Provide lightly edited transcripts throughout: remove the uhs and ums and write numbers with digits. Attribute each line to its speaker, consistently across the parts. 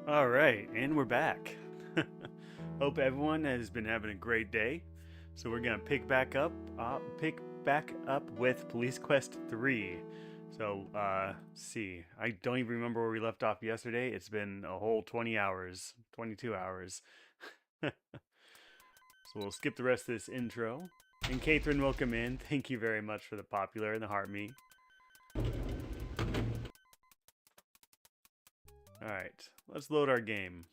Speaker 1: All right, and we're back. Hope everyone has been having a great day. So we're gonna pick back up with Police Quest 3. So, see, I don't even remember where we left off yesterday. It's been a whole 20 hours, 22 hours. So we'll skip the rest of this intro. And Catherine, welcome in. Thank you very much for the popular and the heart me. Alright, let's load our game.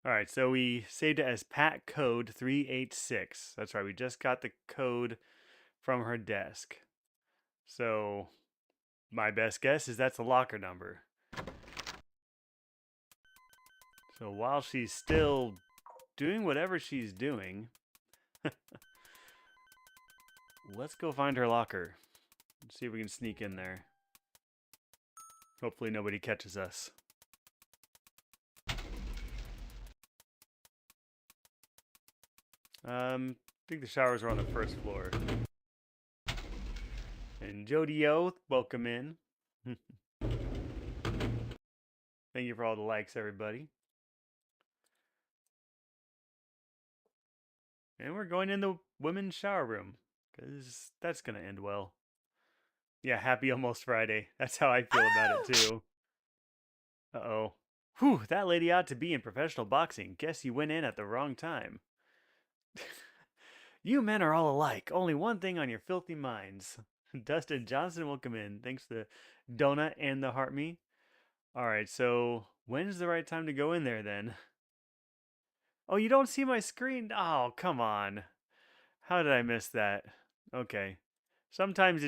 Speaker 1: Alright, so we saved it as Pat Code 386. That's right, we just got the code from her desk. So, my best guess is that's a locker number. So while she's still doing whatever she's doing, let's go find her locker. Let's see if we can sneak in there. Hopefully nobody catches us. I think the showers are on the first floor. And Jody O, welcome in. Thank you for all the likes, everybody. And we're going in the women's shower room, because that's going to end well. Yeah, happy almost Friday. That's how I feel about it, too. Uh-oh. Whew, that lady ought to be in professional boxing. Guess you went in at the wrong time. You men are all alike. Only one thing on your filthy minds. Dustin Johnson, welcome in. Thanks to Donut and the Heart Me. Alright, so when's the right time to go in there, then? Oh, you don't see my screen? Oh, come on. How did I miss that? Okay. Sometimes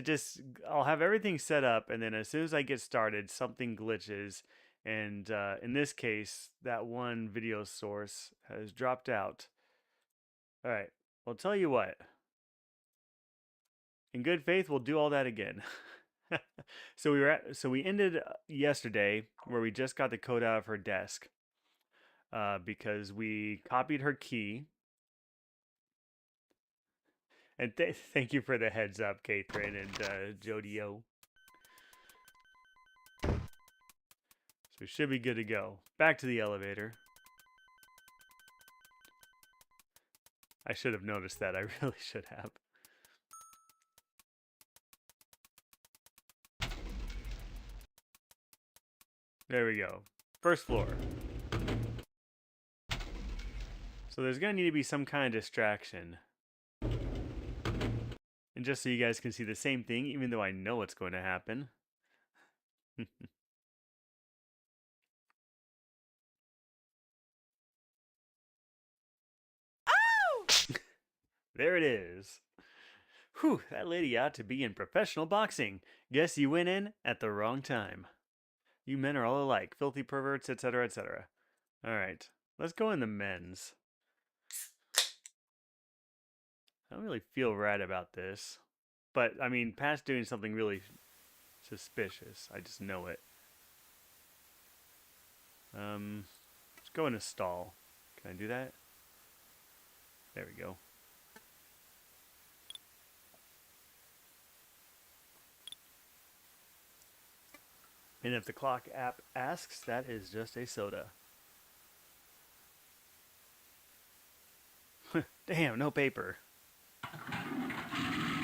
Speaker 1: I'll have everything set up, and then as soon as I get started, something glitches. And in this case, that one video source has dropped out. All right. I'll tell you what. In good faith, we'll do all that again. So we ended yesterday where we just got the code out of her desk because we copied her key. And thank you for the heads up, Catherine and Jody O. So we should be good to go. Back to the elevator. I should have noticed that. I really should have. There we go. First floor. So there's going to need to be some kind of distraction. And just so you guys can see the same thing, even though I know what's going to happen.
Speaker 2: Oh!
Speaker 1: There it is. Whew, that lady ought to be in professional boxing. Guess you went in at the wrong time. You men are all alike, filthy perverts, etc., etc. Alright, let's go in the men's. I don't really feel right about this. But, I mean, Pat's doing something really suspicious. I just know it. Let's go in a stall. Can I do that? There we go. And if the clock app asks, that is just a soda. Damn, no paper.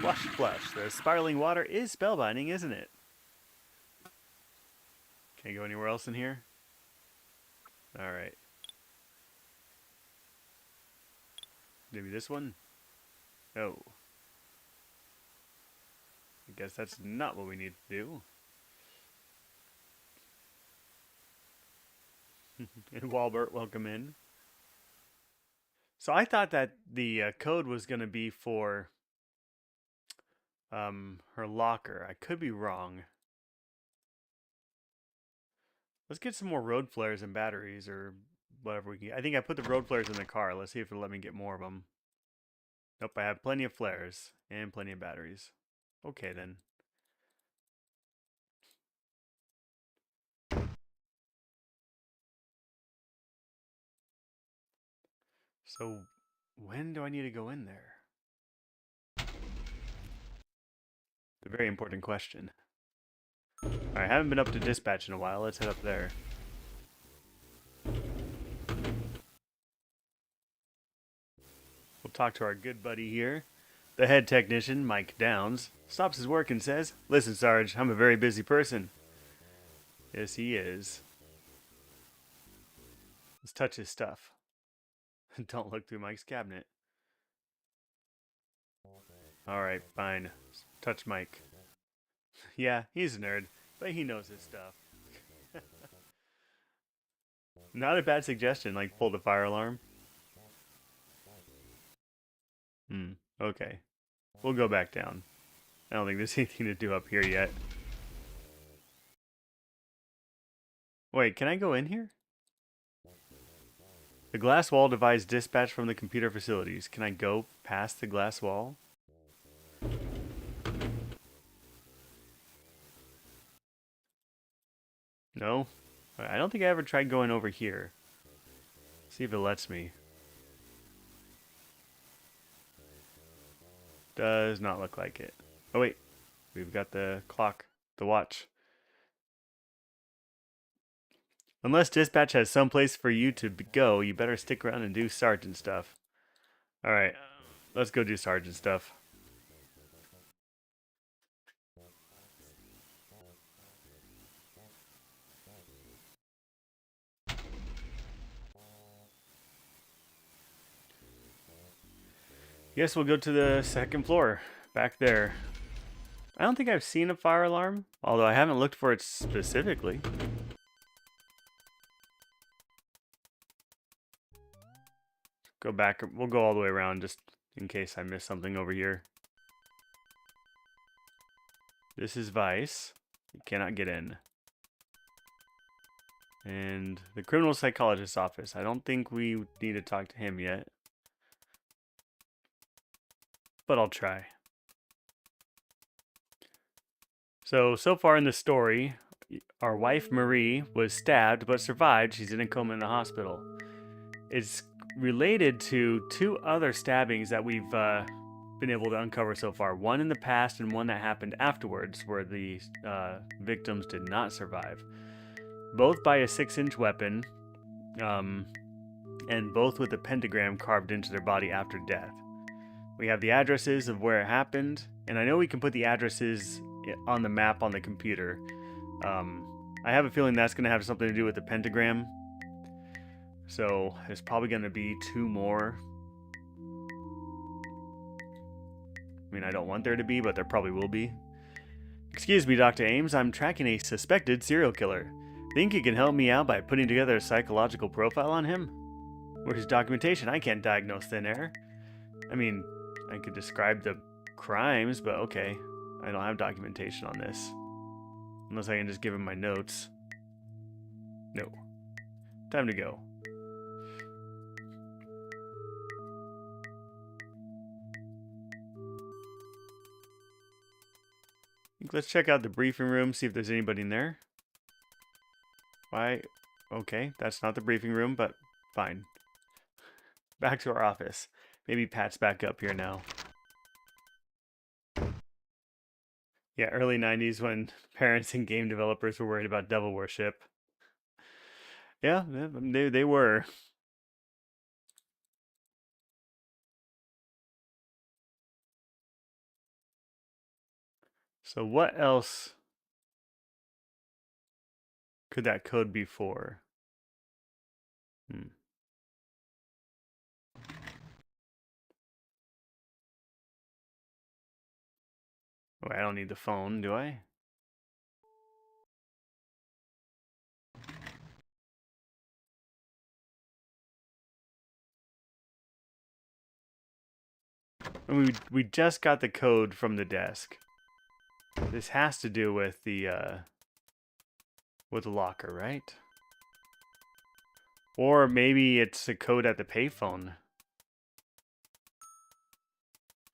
Speaker 1: Flush, flush. The spiraling water is spellbinding, isn't it? Can't go anywhere else in here? Alright. Maybe this one? Oh. I guess that's not what we need to do. And Walbert, welcome in. So I thought that the code was going to be for her locker. I could be wrong. Let's get some more road flares and batteries or whatever we can. I think I put the road flares in the car. Let's see if it'll let me get more of them. Nope, I have plenty of flares and plenty of batteries. Okay then. So when do I need to go in there? The very important question. I haven't been up to dispatch in a while. Let's head up there. We'll talk to our good buddy here. The head technician, Mike Downs, stops his work and says, "Listen, Sarge, I'm a very busy person." Yes, he is. Let's touch his stuff. Don't look through Mike's cabinet. Alright, fine. Touch Mike. Yeah, he's a nerd, but he knows his stuff. Not a bad suggestion, like pull the fire alarm. Okay. We'll go back down. I don't think there's anything to do up here yet. Wait, can I go in here? The glass wall divides dispatch from the computer facilities. Can I go past the glass wall? No? I don't think I ever tried going over here. See if it lets me. Does not look like it. Oh wait, we've got the clock, the watch. Unless dispatch has some place for you to go, you better stick around and do sergeant stuff. Alright, let's go do sergeant stuff. Guess we'll go to the second floor, back there. I don't think I've seen a fire alarm, although I haven't looked for it specifically. Go back, we'll go all the way around just in case I miss something over here. This is Vice. You cannot get in. And the criminal psychologist's office. I don't think we need to talk to him yet. But I'll try. So far in the story, our wife Marie was stabbed but survived. She's in a coma in the hospital. It's related to two other stabbings that we've been able to uncover so far. One in the past and one that happened afterwards where the victims did not survive. Both by a 6-inch weapon, and both with a pentagram carved into their body after death. We have the addresses of where it happened, and I know we can put the addresses on the map on the computer. I have a feeling that's going to have something to do with the pentagram. So there's probably going to be 2 more. I mean, I don't want there to be, but there probably will be. Excuse me, Dr. Ames, I'm tracking a suspected serial killer. Think you can help me out by putting together a psychological profile on him? Where's documentation? I can't diagnose thin air. I mean, I could describe the crimes, but okay. I don't have documentation on this. Unless I can just give him my notes. No. Time to go. Let's check out the briefing room, see if there's anybody in there. Why? Okay, that's not the briefing room, but fine. Back to our office. Maybe Pat's back up here now. Yeah, early 90s when parents and game developers were worried about devil worship. Yeah, they were. So what else could that code be for? Oh, I don't need the phone, do I? And we just got the code from the desk. This has to do with the locker, right? Or maybe it's a code at the payphone.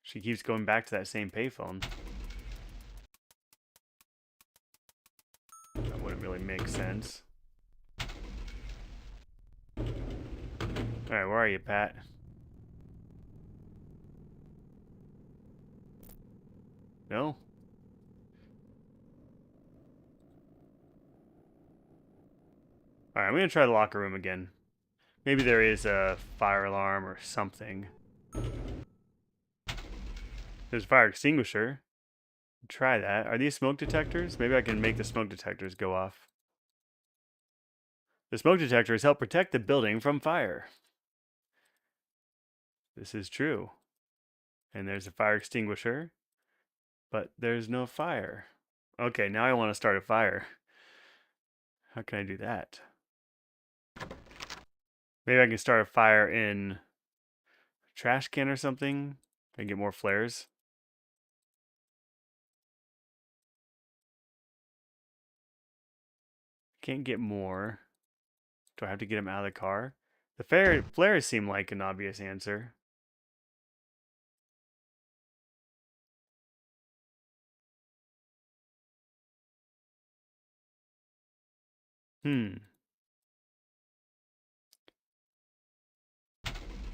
Speaker 1: She keeps going back to that same payphone. That wouldn't really make sense. Alright, where are you, Pat? No? Alright, I'm gonna try the locker room again. Maybe there is a fire alarm or something. There's a fire extinguisher. Try that. Are these smoke detectors? Maybe I can make the smoke detectors go off. The smoke detectors help protect the building from fire. This is true. And there's a fire extinguisher, but there's no fire. Okay, now I want to start a fire. How can I do that? Maybe I can start a fire in a trash can or something and get more flares. Can't get more. Do I have to get him out of the car? The flares seem like an obvious answer.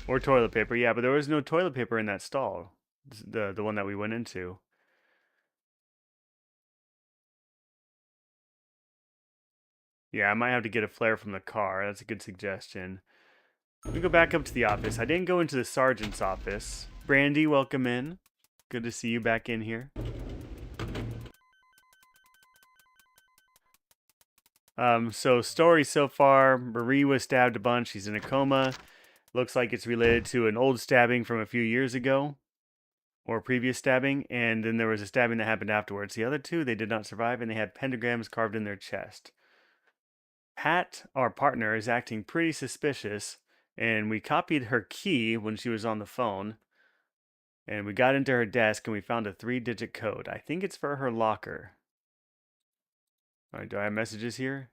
Speaker 1: Or toilet paper. Yeah, but there was no toilet paper in that stall. The one that we went into. Yeah, I might have to get a flare from the car. That's a good suggestion. Let me go back up to the office. I didn't go into the sergeant's office. Brandy, welcome in. Good to see you back in here. So story so far, Marie was stabbed a bunch. She's in a coma. Looks like it's related to an old stabbing from a few years ago. Or previous stabbing. And then there was a stabbing that happened afterwards. The other two, they did not survive, and they had pentagrams carved in their chest. Pat, our partner, is acting pretty suspicious, and we copied her key when she was on the phone, and we got into her desk and we found a 3-digit code. I think it's for her locker. All right, do I have messages here?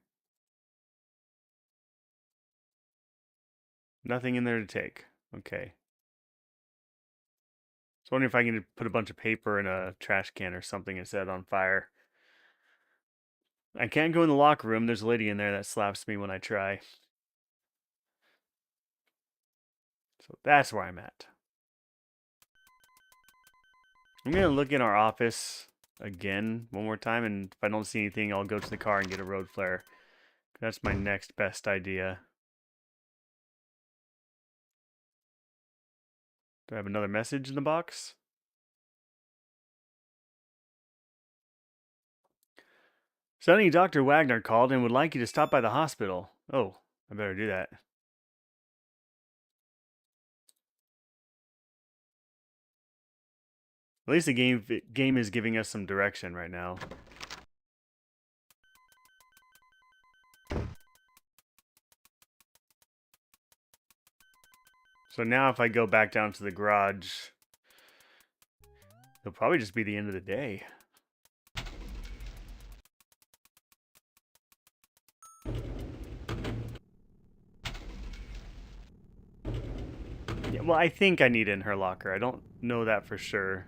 Speaker 1: Nothing in there to take. Okay. So wondering if I can put a bunch of paper in a trash can or something and set it on fire. I can't go in the locker room. There's a lady in there that slaps me when I try. So that's where I'm at. I'm going to look in our office again one more time, and if I don't see anything, I'll go to the car and get a road flare. That's my next best idea. Do I have another message in the box? Suddenly, Dr. Wagner called and would like you to stop by the hospital. Oh, I better do that. At least the game is giving us some direction right now. So now if I go back down to the garage, it'll probably just be the end of the day. Yeah, well, I think I need it in her locker. I don't know that for sure.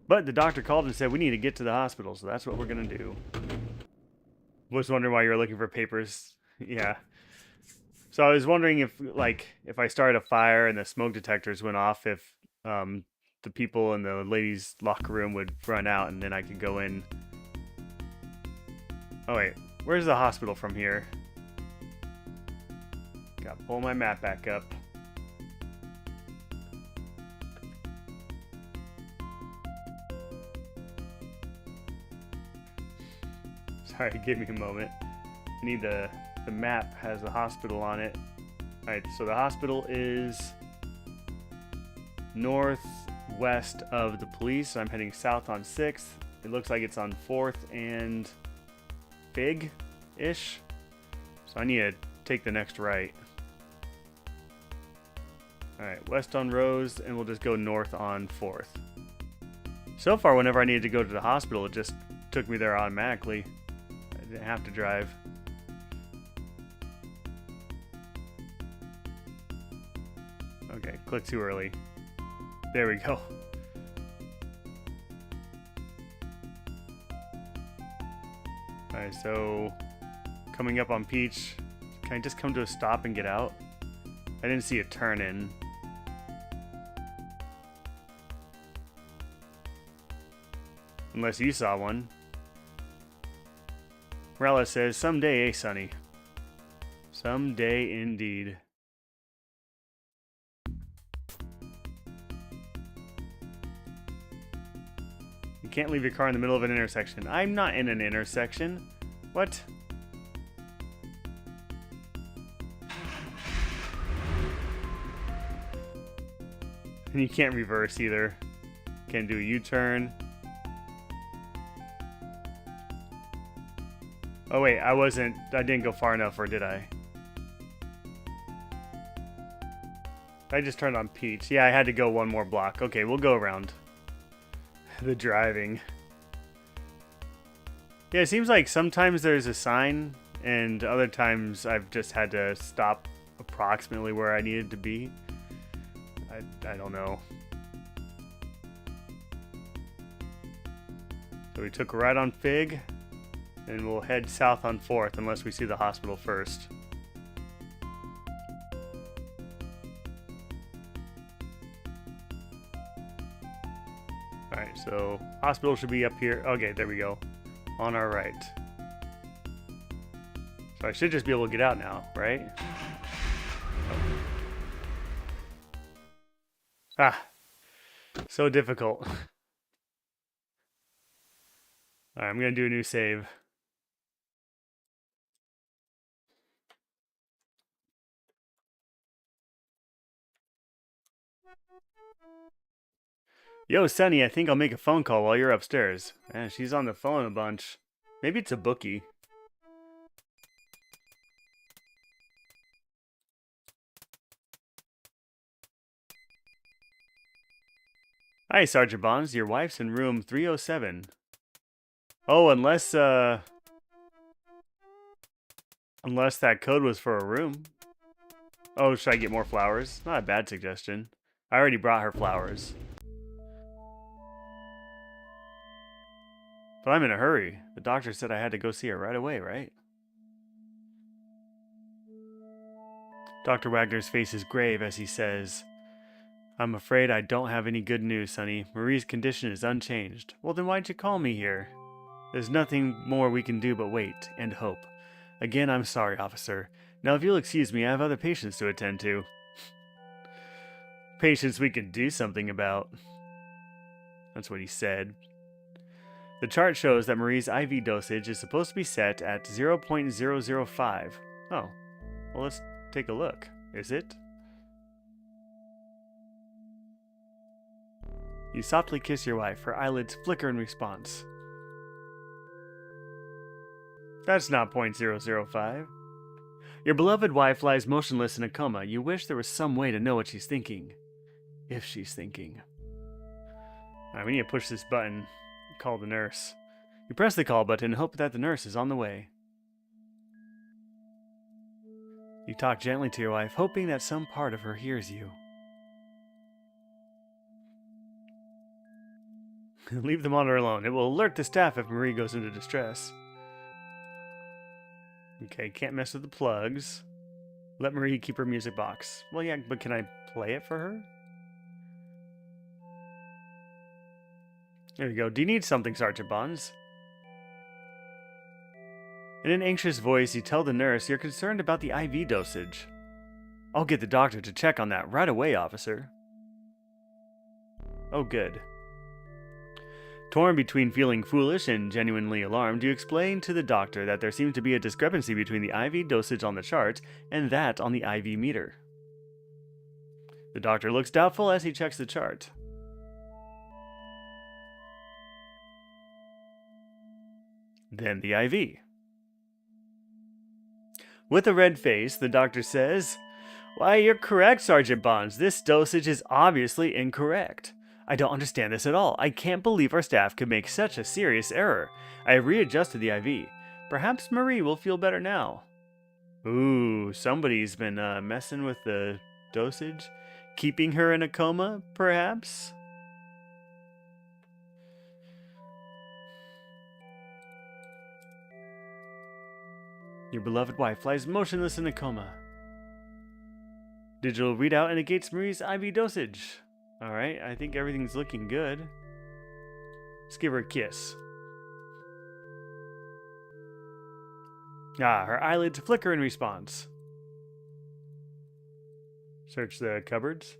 Speaker 1: But the doctor called and said we need to get to the hospital, so that's what we're going to do. Was wondering why you were looking for papers. Yeah. So I was wondering if, like, if I started a fire and the smoke detectors went off, if the people in the ladies' locker room would run out and then I could go in. Oh, wait. Where's the hospital from here? Gotta pull my map back up. Sorry, give me a moment. I need the map has the hospital on it. Alright, so the hospital is northwest of the police. I'm heading south on 6th. It looks like it's on 4th and Fig-ish. So I need to take the next right. Alright, west on Rose, and we'll just go north on 4th. So far, whenever I needed to go to the hospital, it just took me there automatically. I didn't have to drive. Okay, click too early. There we go. Alright, so coming up on Peach, can I just come to a stop and get out? I didn't see a turn in. Unless you saw one. Morales says, someday, eh, Sonny? Someday indeed. You can't leave your car in the middle of an intersection. I'm not in an intersection. What? And you can't reverse either. Can't do a U-turn. Oh wait, I didn't go far enough, or did I? I just turned on Peach. Yeah, I had to go one more block. Okay, we'll go around. The driving. Yeah, it seems like sometimes there's a sign, and other times I've just had to stop approximately where I needed to be. I don't know. So we took a ride on Fig. And we'll head south on 4th unless we see the hospital first. Alright, so hospital should be up here. Okay, there we go. On our right. So I should just be able to get out now, right? Oh. Ah. So difficult. Alright, I'm going to do a new save. Yo, Sunny, I think I'll make a phone call while you're upstairs. Man, she's on the phone a bunch. Maybe it's a bookie. Hi, Sergeant Bonds. Your wife's in room 307. Oh, unless that code was for a room. Oh, should I get more flowers? Not a bad suggestion. I already brought her flowers. But I'm in a hurry. The doctor said I had to go see her right away, right? Dr. Wagner's face is grave as he says, I'm afraid I don't have any good news, Sonny. Marie's condition is unchanged. Well, then why'd you call me here? There's nothing more we can do but wait and hope. Again, I'm sorry, officer. Now, if you'll excuse me, I have other patients to attend to. Patients we can do something about. That's what he said. The chart shows that Marie's IV dosage is supposed to be set at 0.005. Oh, well, let's take a look. Is it? You softly kiss your wife. Her eyelids flicker in response. That's not 0.005. Your beloved wife lies motionless in a coma. You wish there was some way to know what she's thinking. If she's thinking. Alright, we need to push this button. Call the nurse. You press the call button and hope that the nurse is on the way. You talk gently to your wife, hoping that some part of her hears you. Leave the monitor alone. It will alert the staff if Marie goes into distress. Okay, can't mess with the plugs. Let Marie keep her music box. Well, yeah, but can I play it for her? There you go. Do you need something, Sergeant Bonds? In an anxious voice, you tell the nurse you're concerned about the IV dosage. I'll get the doctor to check on that right away, officer. Oh, good. Torn between feeling foolish and genuinely alarmed, you explain to the doctor that there seems to be a discrepancy between the IV dosage on the chart and that on the IV meter. The doctor looks doubtful as he checks the chart. Then the IV. With a red face, the doctor says, Why, you're correct, Sergeant Bonds. This dosage is obviously incorrect. I don't understand this at all. I can't believe our staff could make such a serious error. I have readjusted the IV. Perhaps Marie will feel better now. Ooh, somebody's been messing with the dosage. Keeping her in a coma, perhaps? Your beloved wife lies motionless in a coma. Digital readout indicates Marie's IV dosage. Alright, I think everything's looking good. Let's give her a kiss. Ah, her eyelids flicker in response. Search the cupboards.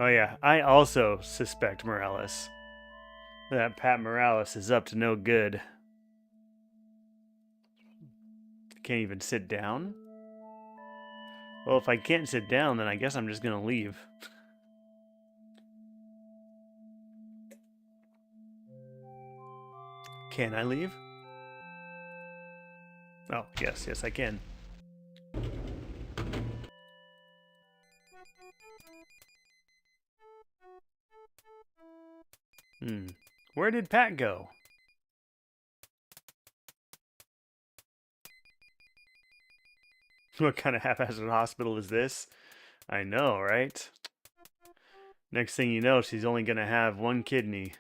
Speaker 1: Oh yeah, I also suspect Morales. That Pat Morales is up to no good. Can't even sit down? Well, if I can't sit down, then I guess I'm just gonna leave. Can I leave? Oh, yes, I can. Where did Pat go? What kind of haphazard hospital is this? I know, right? Next thing you know, she's only gonna have one kidney.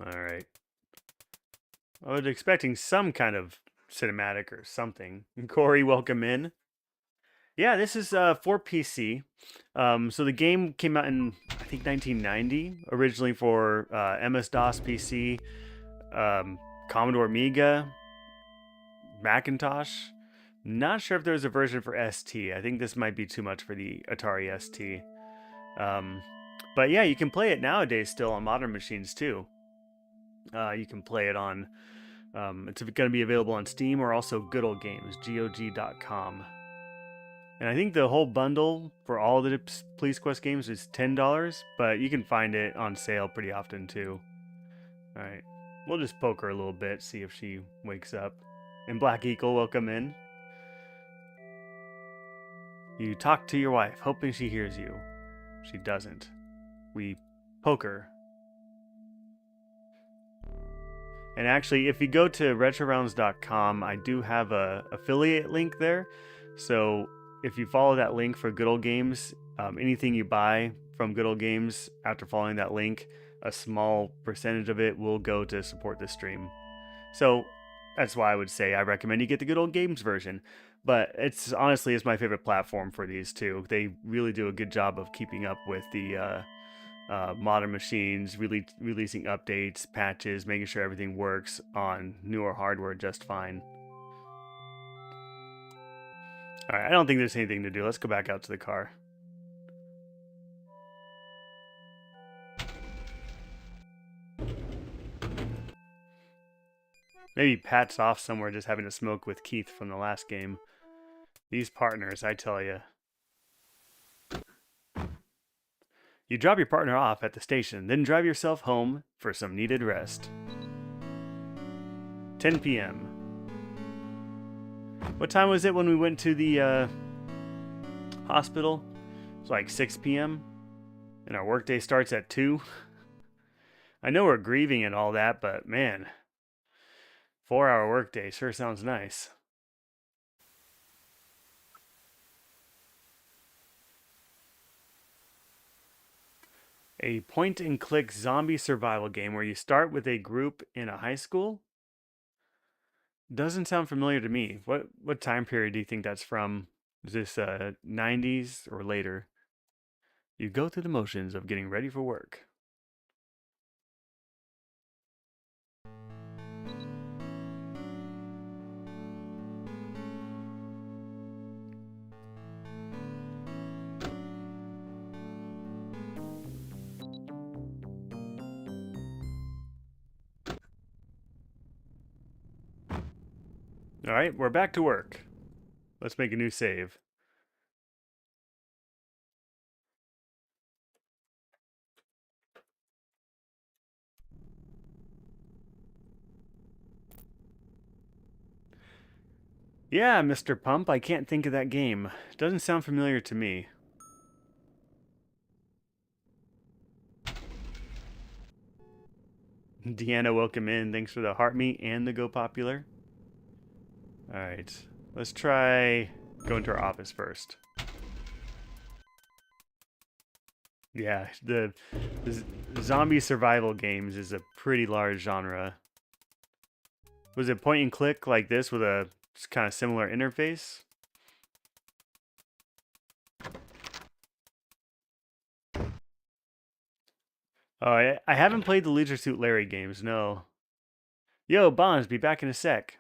Speaker 1: Alright. I was expecting some kind of cinematic or something. Corey, welcome in. Yeah, this is for PC. So the game came out in, I think, 1990, originally for MS-DOS PC, Commodore Amiga, Macintosh. Not sure if there's a version for ST. I think this might be too much for the Atari ST. But yeah, you can play it nowadays still on modern machines too. You can play it on, it's going to be available on Steam or also Good Old Games, GOG.com. And I think the whole bundle for all the Police Quest games is $10, but you can find it on sale pretty often too. Alright, we'll just poke her a little bit, see if she wakes up. And Black Eagle, welcome in. You talk to your wife, hoping she hears you. She doesn't. We poke her. And actually, if you go to retrorounds.com, I do have a affiliate link there. So if you follow that link for Good Old Games, anything you buy from Good Old Games after following that link, a small percentage of it will go to support the stream. So that's why I would say I recommend you get the Good Old Games version. But it's honestly my favorite platform for these two. They really do a good job of keeping up with the modern machines, really releasing updates, patches, making sure everything works on newer hardware just fine. Alright, I don't think there's anything to do. Let's go back out to the car. Maybe Pat's off somewhere just having a smoke with Keith from the last game. These partners, I tell you. You drop your partner off at the station, then drive yourself home for some needed rest. 10 p.m. What time was it when we went to the hospital? It's like 6 p.m. And our workday starts at 2. I know we're grieving and all that, but man, 4-hour workday sure sounds nice. A point-and-click zombie survival game where you start with a group in a high school? Doesn't sound familiar to me. What time period do you think that's from? Is this 90s or later? You go through the motions of getting ready for work. Alright, we're back to work. Let's make a new save. Yeah, Mr. Pump, I can't think of that game. Doesn't sound familiar to me. Deanna, welcome in. Thanks for the heart me and the Go Popular. Alright, let's try going to our office first. Yeah, the zombie survival games is a pretty large genre. Was it point and click like this with a kind of similar interface? Oh, I haven't played the Leisure Suit Larry games, no. Yo, Bonds, be back in a sec.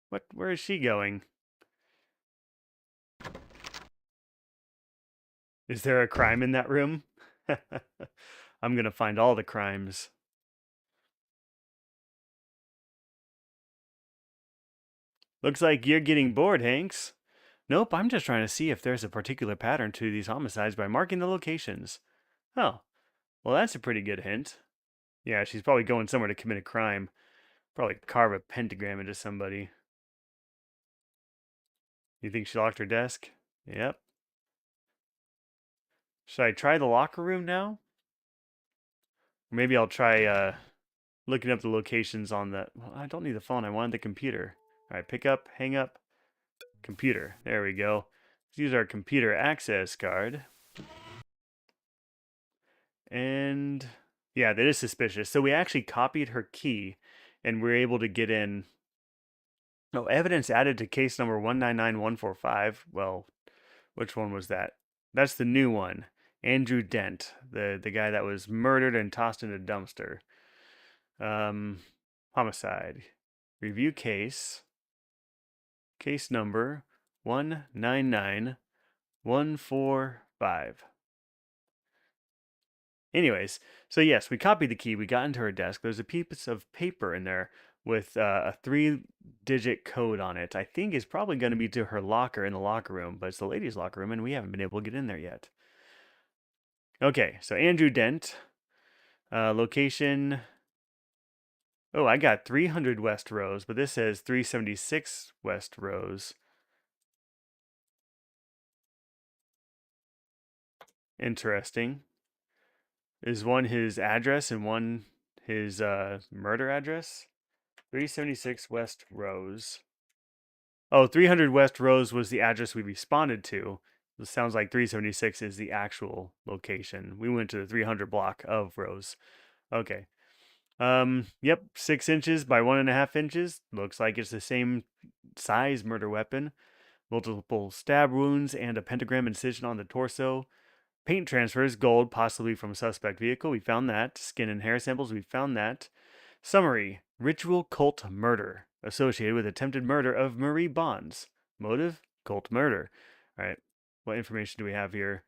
Speaker 1: What? Where is she going? Is there a crime in that room? I'm gonna find all the crimes. Looks like you're getting bored, Hanks. Nope, I'm just trying to see if there's a particular pattern to these homicides by marking the locations. Oh, well, that's a pretty good hint. Yeah, she's probably going somewhere to commit a crime. Probably carve a pentagram into somebody. You think she locked her desk? Yep. Should I try the locker room now? Maybe I'll try looking up the locations on the... Well, I don't need the phone. I wanted the computer. All right, pick up, hang up, computer. There we go. Let's use our computer access card. And yeah, that is suspicious. So we actually copied her key and we're able to get in. No, evidence added to case number 199145. Well, which one was that? That's the new one. Andrew Dent, the guy that was murdered and tossed in a dumpster. Homicide. Review case. Case number 199145. Anyways, so yes, we copied the key. We got into her desk. There's a piece of paper in there with a 3-digit code on it. I think is probably going to be to her locker in the locker room, but it's the ladies' locker room, and we haven't been able to get in there yet. Okay, so Andrew Dent, location. Oh, I got 300 West Rose, but this says 376 West Rose. Interesting. Is one his address and one his murder address? 376 West Rose. Oh, 300 West Rose was the address we responded to. It sounds like 376 is the actual location. We went to the 300 block of Rose. Okay. Yep, 6 inches by 1.5 inches. Looks like it's the same size murder weapon. Multiple stab wounds and a pentagram incision on the torso. Paint transfers, gold, possibly from suspect vehicle. We found that. Skin and hair samples. We found that. Summary: ritual cult murder associated with attempted murder of Marie Bonds. Motive: cult murder. All right. What information do we have here?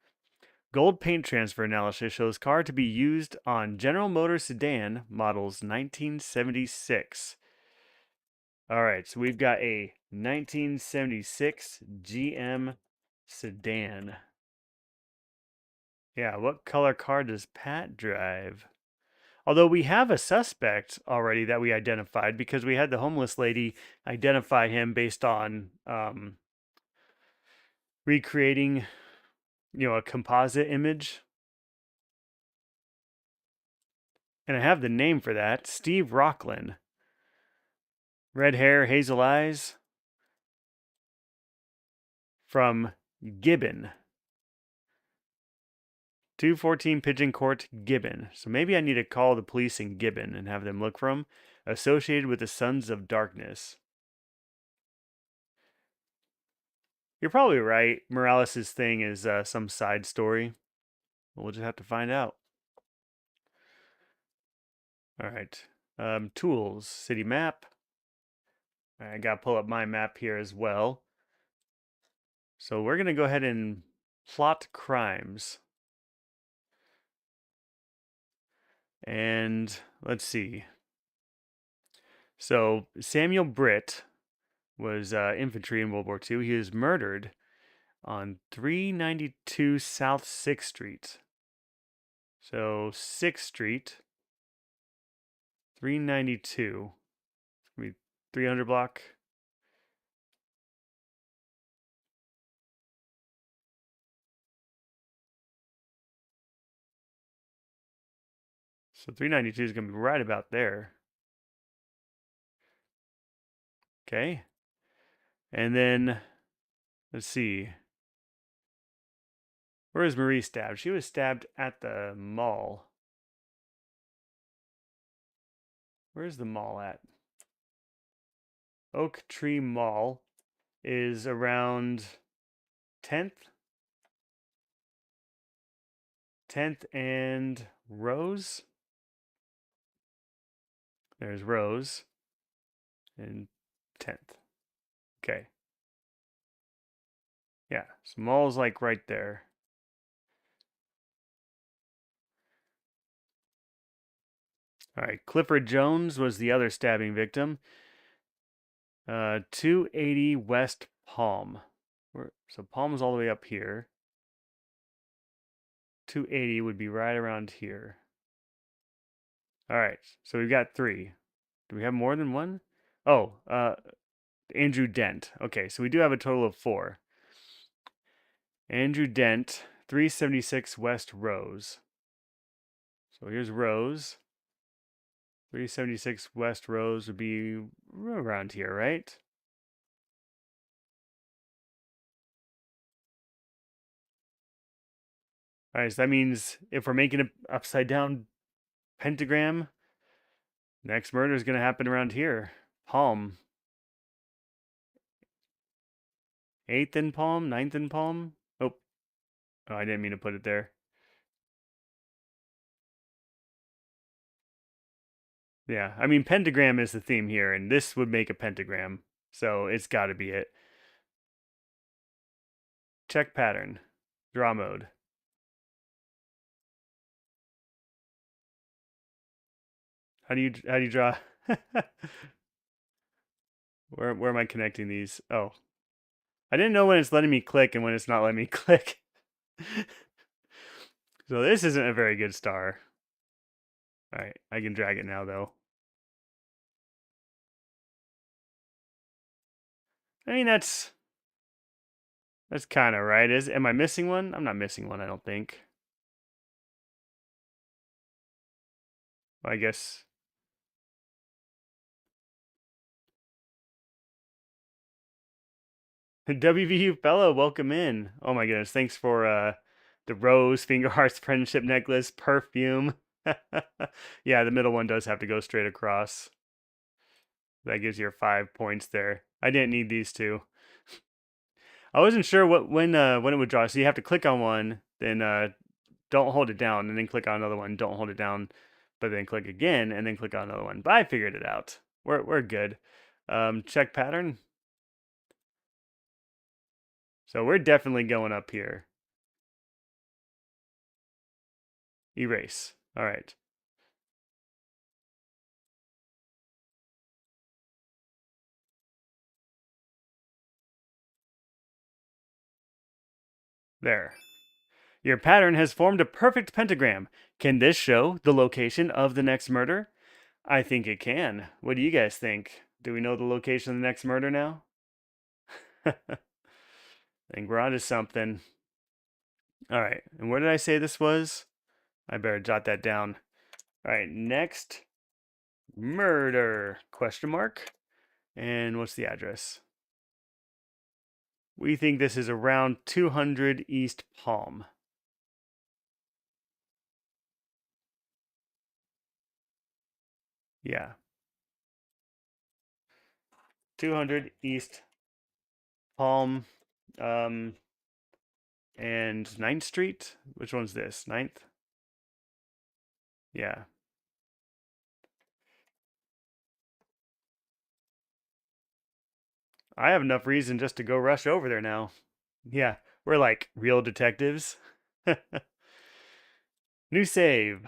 Speaker 1: Gold paint transfer analysis shows car to be used on General Motors sedan models 1976. All right, so we've got a 1976 GM sedan. Yeah, what color car does Pat drive? Although we have a suspect already that we identified because we had the homeless lady identify him based on recreating, a composite image. And I have the name for that, Steve Rocklin. Red hair, hazel eyes. From Gibbon. 214 Pigeon Court, Gibbon. So maybe I need to call the police in Gibbon and have them look for him. Associated with the Sons of Darkness. You're probably right. Morales' thing is some side story. We'll just have to find out. All right. Tools, city map. I got to pull up my map here as well. So we're going to go ahead and plot crimes. And let's see. So Samuel Britt was infantry in World War II. He was murdered on 392 South 6th Street. So 6th Street, 392. It's going to be 300 block. So 392 is going to be right about there. Okay. And then, let's see. Where was Marie stabbed? She was stabbed at the mall. Where's the mall at? Oak Tree Mall is around 10th. 10th and Rose. There's Rose. And 10th. Okay. Yeah, so mall's like right there. All right, Clifford Jones was the other stabbing victim. 280 West Palm. So Palm's all the way up here. 280 would be right around here. All right, so we've got 3. Do we have more than one? Oh, Andrew Dent. Okay, so we do have a total of 4. Andrew Dent, 376 West Rose. So here's Rose. 376 West Rose would be around here, right? All right, so that means if we're making an upside down pentagram, next murder is going to happen around here. Palm. 8th and Palm, 9th and Palm. Oh, I didn't mean to put it there. Yeah, I mean, pentagram is the theme here, and this would make a pentagram. So it's got to be it. Check pattern. Draw mode. How do you draw? Where am I connecting these? Oh. I didn't know when it's letting me click and when it's not letting me click. So this isn't a very good star. All right, I can drag it now though. I mean, that's kind of right. Am I missing one? I'm not missing one, I don't think. I guess. WVU fellow, welcome in. Oh my goodness, thanks for the rose, finger hearts, friendship necklace, perfume. Yeah, the middle one does have to go straight across. That gives you your 5 points there. I didn't need these two. I wasn't sure when it would draw. So you have to click on one, then don't hold it down, and then click on another one. Don't hold it down, but then click again, and then click on another one. But I figured it out. We're good. Check pattern. So we're definitely going up here. Erase. All right. There. Your pattern has formed a perfect pentagram. Can this show the location of the next murder? I think it can. What do you guys think? Do we know the location of the next murder now? I think we're onto something. All right. And where did I say this was? I better jot that down. All right. Next murder? Question mark. And what's the address? We think this is around 200 East Palm. Yeah. 200 East Palm. And 9th Street. Which one's this? 9th? Yeah. I have enough reason just to go rush over there now. Yeah, we're like real detectives. New save.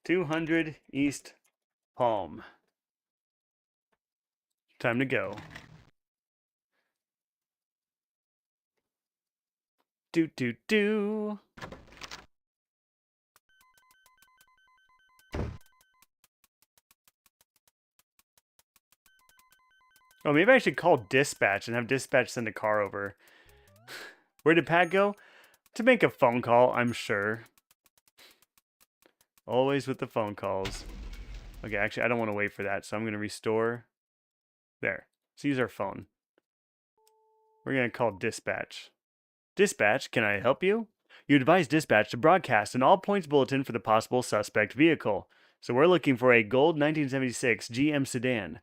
Speaker 1: 200 East Palm. Time to go. Do do do. Oh, maybe I should call dispatch and have dispatch send a car over. Where did Pat go? To make a phone call, I'm sure. Always with the phone calls. Okay, actually, I don't want to wait for that, so I'm going to restore. There. Let's use our phone. We're going to call dispatch. Dispatch, can I help you? You advise dispatch to broadcast an all-points bulletin for the possible suspect vehicle. So we're looking for a gold 1976 GM sedan.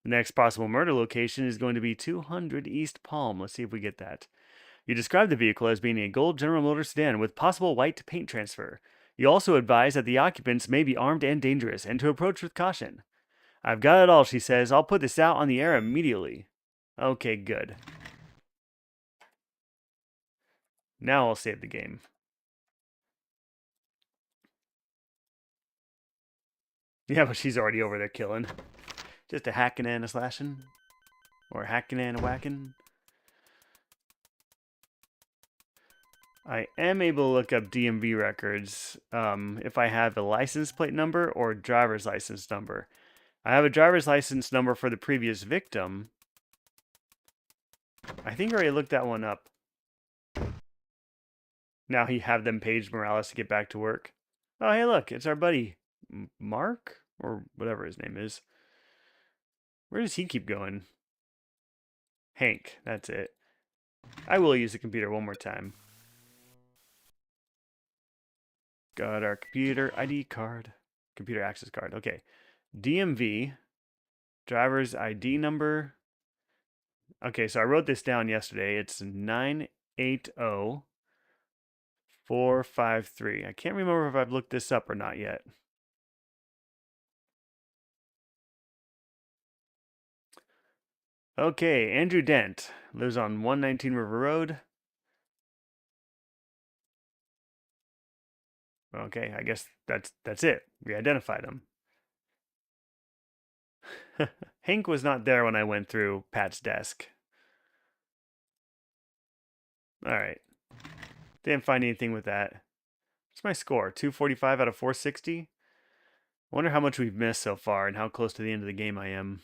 Speaker 1: The next possible murder location is going to be 200 East Palm. Let's see if we get that. You describe the vehicle as being a gold General Motors sedan with possible white paint transfer. You also advise that the occupants may be armed and dangerous and to approach with caution. I've got it all, she says. I'll put this out on the air immediately. Okay, good. Now I'll save the game. Yeah, but she's already over there killing. Just a hacking and a slashing. Or hacking and a whacking. I am able to look up DMV records if I have a license plate number or driver's license number. I have a driver's license number for the previous victim. I think I already looked that one up. Now he have them page Morales to get back to work. Oh, hey, look, it's our buddy Mark or whatever his name is. Where does he keep going? Hank, that's it. I will use the computer one more time. Got our computer ID card. Computer access card. Okay. DMV. Driver's ID number. Okay, so I wrote this down yesterday. It's 980453. I can't remember if I've looked this up or not yet. Okay, Andrew Dent lives on 119 River Road. Okay, I guess that's it. We identified him. Hank was not there when I went through Pat's desk. Alright. Didn't find anything with that. What's my score? 245 out of 460? I wonder how much we've missed so far and how close to the end of the game I am.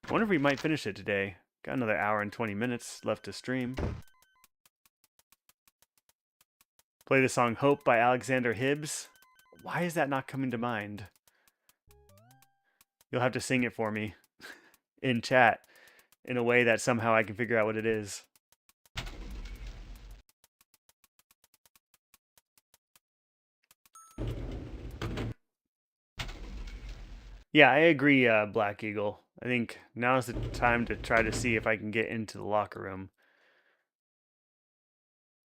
Speaker 1: I wonder if we might finish it today. Got another hour and 20 minutes left to stream. Play the song Hope by Alexander Hibbs. Why is that not coming to mind? You'll have to sing it for me in chat in a way that somehow I can figure out what it is. Yeah, I agree, Black Eagle. I think now's the time to try to see if I can get into the locker room.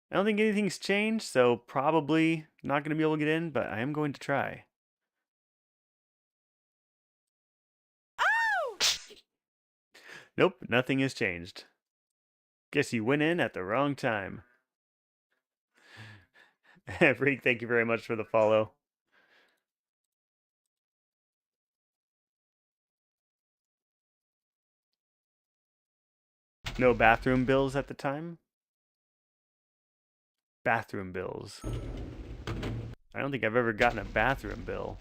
Speaker 1: I don't think anything's changed, so probably not going to be able to get in, but I am going to try. Oh! Nope, nothing has changed. Guess you went in at the wrong time. Freak, thank you very much for the follow. No bathroom bills at the time? Bathroom bills. I don't think I've ever gotten a bathroom bill.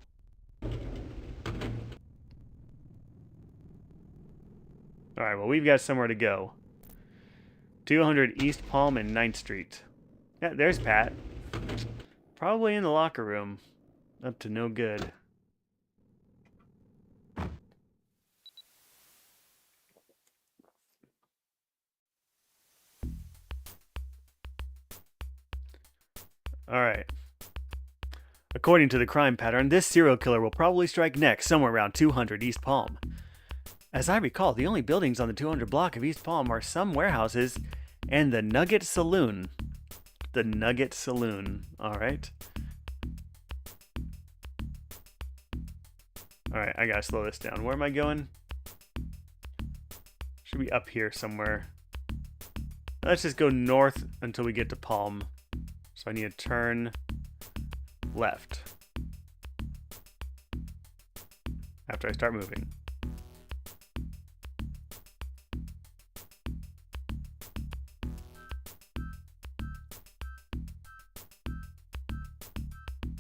Speaker 1: Alright, well, we've got somewhere to go. 200 East Palm and 9th Street. Yeah, there's Pat. Probably in the locker room. Up to no good. Alright. According to the crime pattern, this serial killer will probably strike next somewhere around 200 East Palm. As I recall, the only buildings on the 200 block of East Palm are some warehouses and the Nugget Saloon. The Nugget Saloon. Alright. Alright, I gotta slow this down. Where am I going? Should be up here somewhere. Let's just go north until we get to Palm. So I need to turn left after I start moving.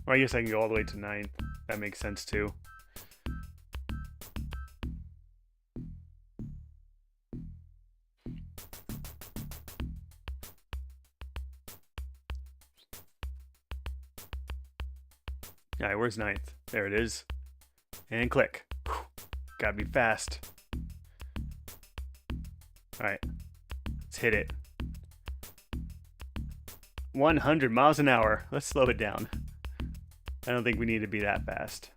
Speaker 1: Or I guess I can go all the way to 9th. That makes sense too. Alright, where's 9th? There it is. And click. Whew. Gotta be fast. Alright. Let's hit it. 100 miles an hour. Let's slow it down. I don't think we need to be that fast.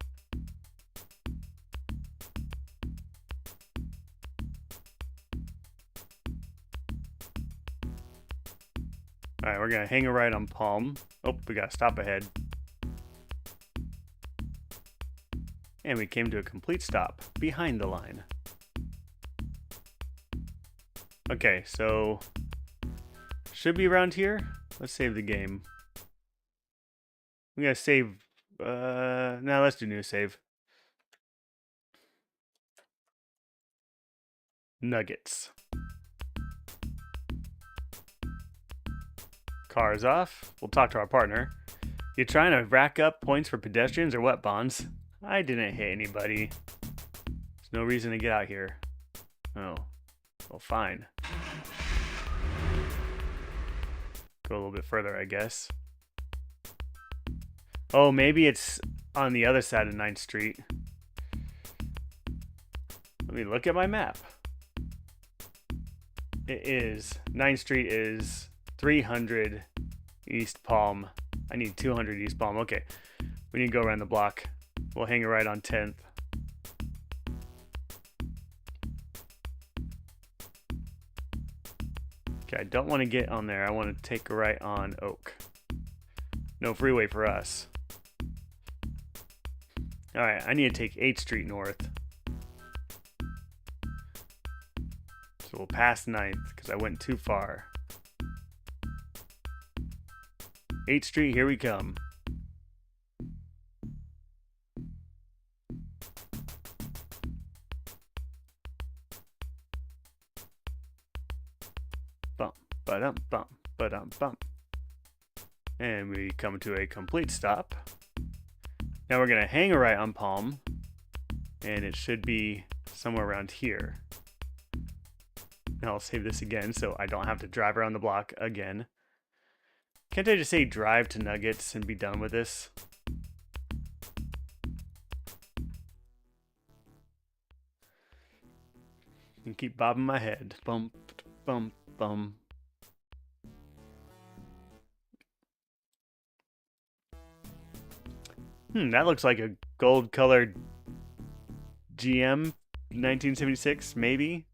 Speaker 1: Alright, we're gonna hang a right on Palm. Oh, we gotta stop ahead. And we came to a complete stop behind the line. Okay, so should be around here. Let's save the game. We gotta save. Now let's do new save. Nuggets. Cars off. We'll talk to our partner. You trying to rack up points for pedestrians or what, Bonds? I didn't hit anybody. There's no reason to get out here. Oh. Well, fine. Go a little bit further, I guess. Oh, maybe it's on the other side of 9th Street. Let me look at my map. It is. 9th Street is 300 East Palm. I need 200 East Palm. Okay. We need to go around the block. We'll hang a right on 10th. Okay, I don't want to get on there. I want to take a right on Oak. No freeway for us. Alright, I need to take 8th Street north. So we'll pass 9th because I went too far. 8th Street, here we come. Bump, ba-dum, bump, ba-dum, bump. And we come to a complete stop. Now we're going to hang a right on Palm. And it should be somewhere around here. Now I'll save this again so I don't have to drive around the block again. Can't I just say drive to Nuggets and be done with this? And keep bobbing my head. Bump, bump, bum. That looks like a gold-colored GM 1976, maybe?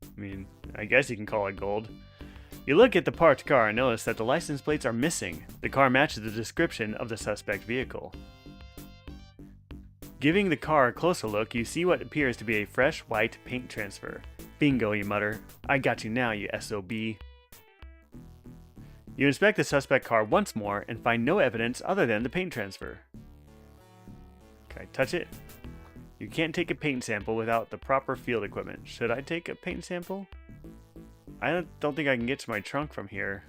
Speaker 1: I mean, I guess you can call it gold. You look at the parked car and notice that the license plates are missing. The car matches the description of the suspect vehicle. Giving the car a closer look, you see what appears to be a fresh white paint transfer. Bingo, you mutter. I got you now, you SOB. You inspect the suspect car once more and find no evidence other than the paint transfer. Can I touch it? You can't take a paint sample without the proper field equipment. Should I take a paint sample? I don't think I can get to my trunk from here.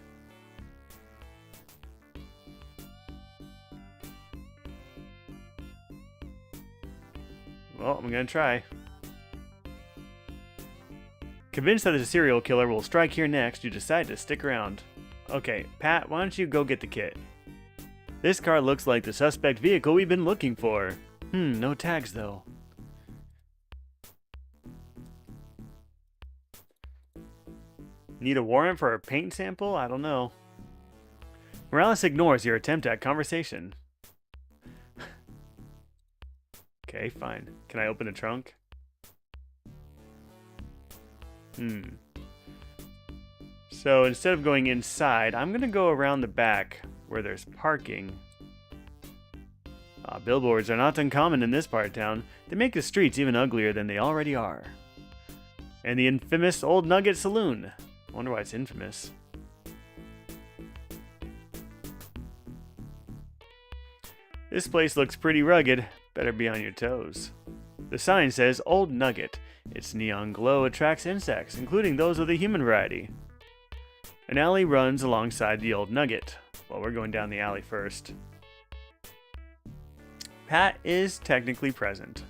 Speaker 1: Well, I'm gonna try. Convinced that a serial killer will strike here next, you decide to stick around. Okay, Pat, why don't you go get the kit? This car looks like the suspect vehicle we've been looking for. No tags though. Need a warrant for a paint sample? I don't know. Morales ignores your attempt at conversation. Okay, fine. Can I open the trunk? So instead of going inside, I'm gonna go around the back where there's parking. Billboards are not uncommon in this part of town. They make the streets even uglier than they already are. And the infamous Old Nugget Saloon. I wonder why it's infamous. This place looks pretty rugged. Better be on your toes. The sign says Old Nugget. Its neon glow attracts insects, including those of the human variety. An alley runs alongside the Old Nugget. Well, we're going down the alley first. Pat is technically present.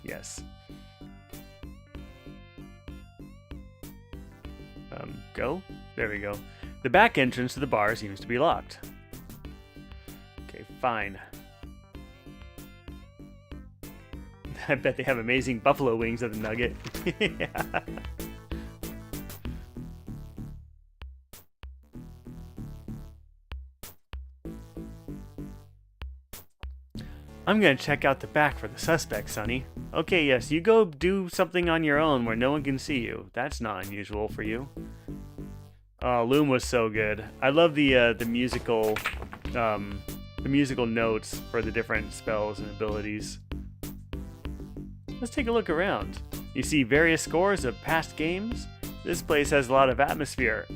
Speaker 1: Yes. Go. There we go. The back entrance to the bar seems to be locked. Okay, fine. I bet they have amazing buffalo wings at the Nugget. Yeah. I'm gonna check out the back for the suspect, Sonny. Okay, yes, you go do something on your own where no one can see you. That's not unusual for you. Oh, Loom was so good. I love the musical notes for the different spells and abilities. Let's take a look around. You see various scores of past games. This place has a lot of atmosphere.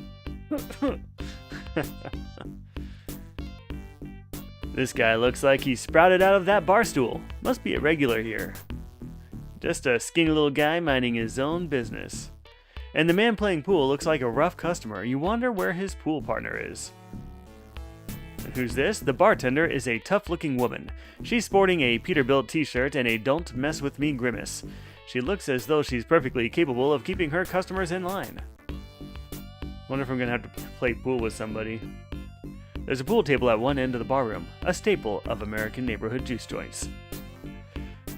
Speaker 1: This guy looks like he sprouted out of that bar stool. Must be a regular here. Just a skinny little guy minding his own business. And the man playing pool looks like a rough customer. You wonder where his pool partner is. And who's this? The bartender is a tough-looking woman. She's sporting a Peterbilt t-shirt and a "Don't Mess With Me" grimace. She looks as though she's perfectly capable of keeping her customers in line. Wonder if I'm gonna have to play pool with somebody. There's a pool table at one end of the barroom, a staple of American neighborhood juice joints.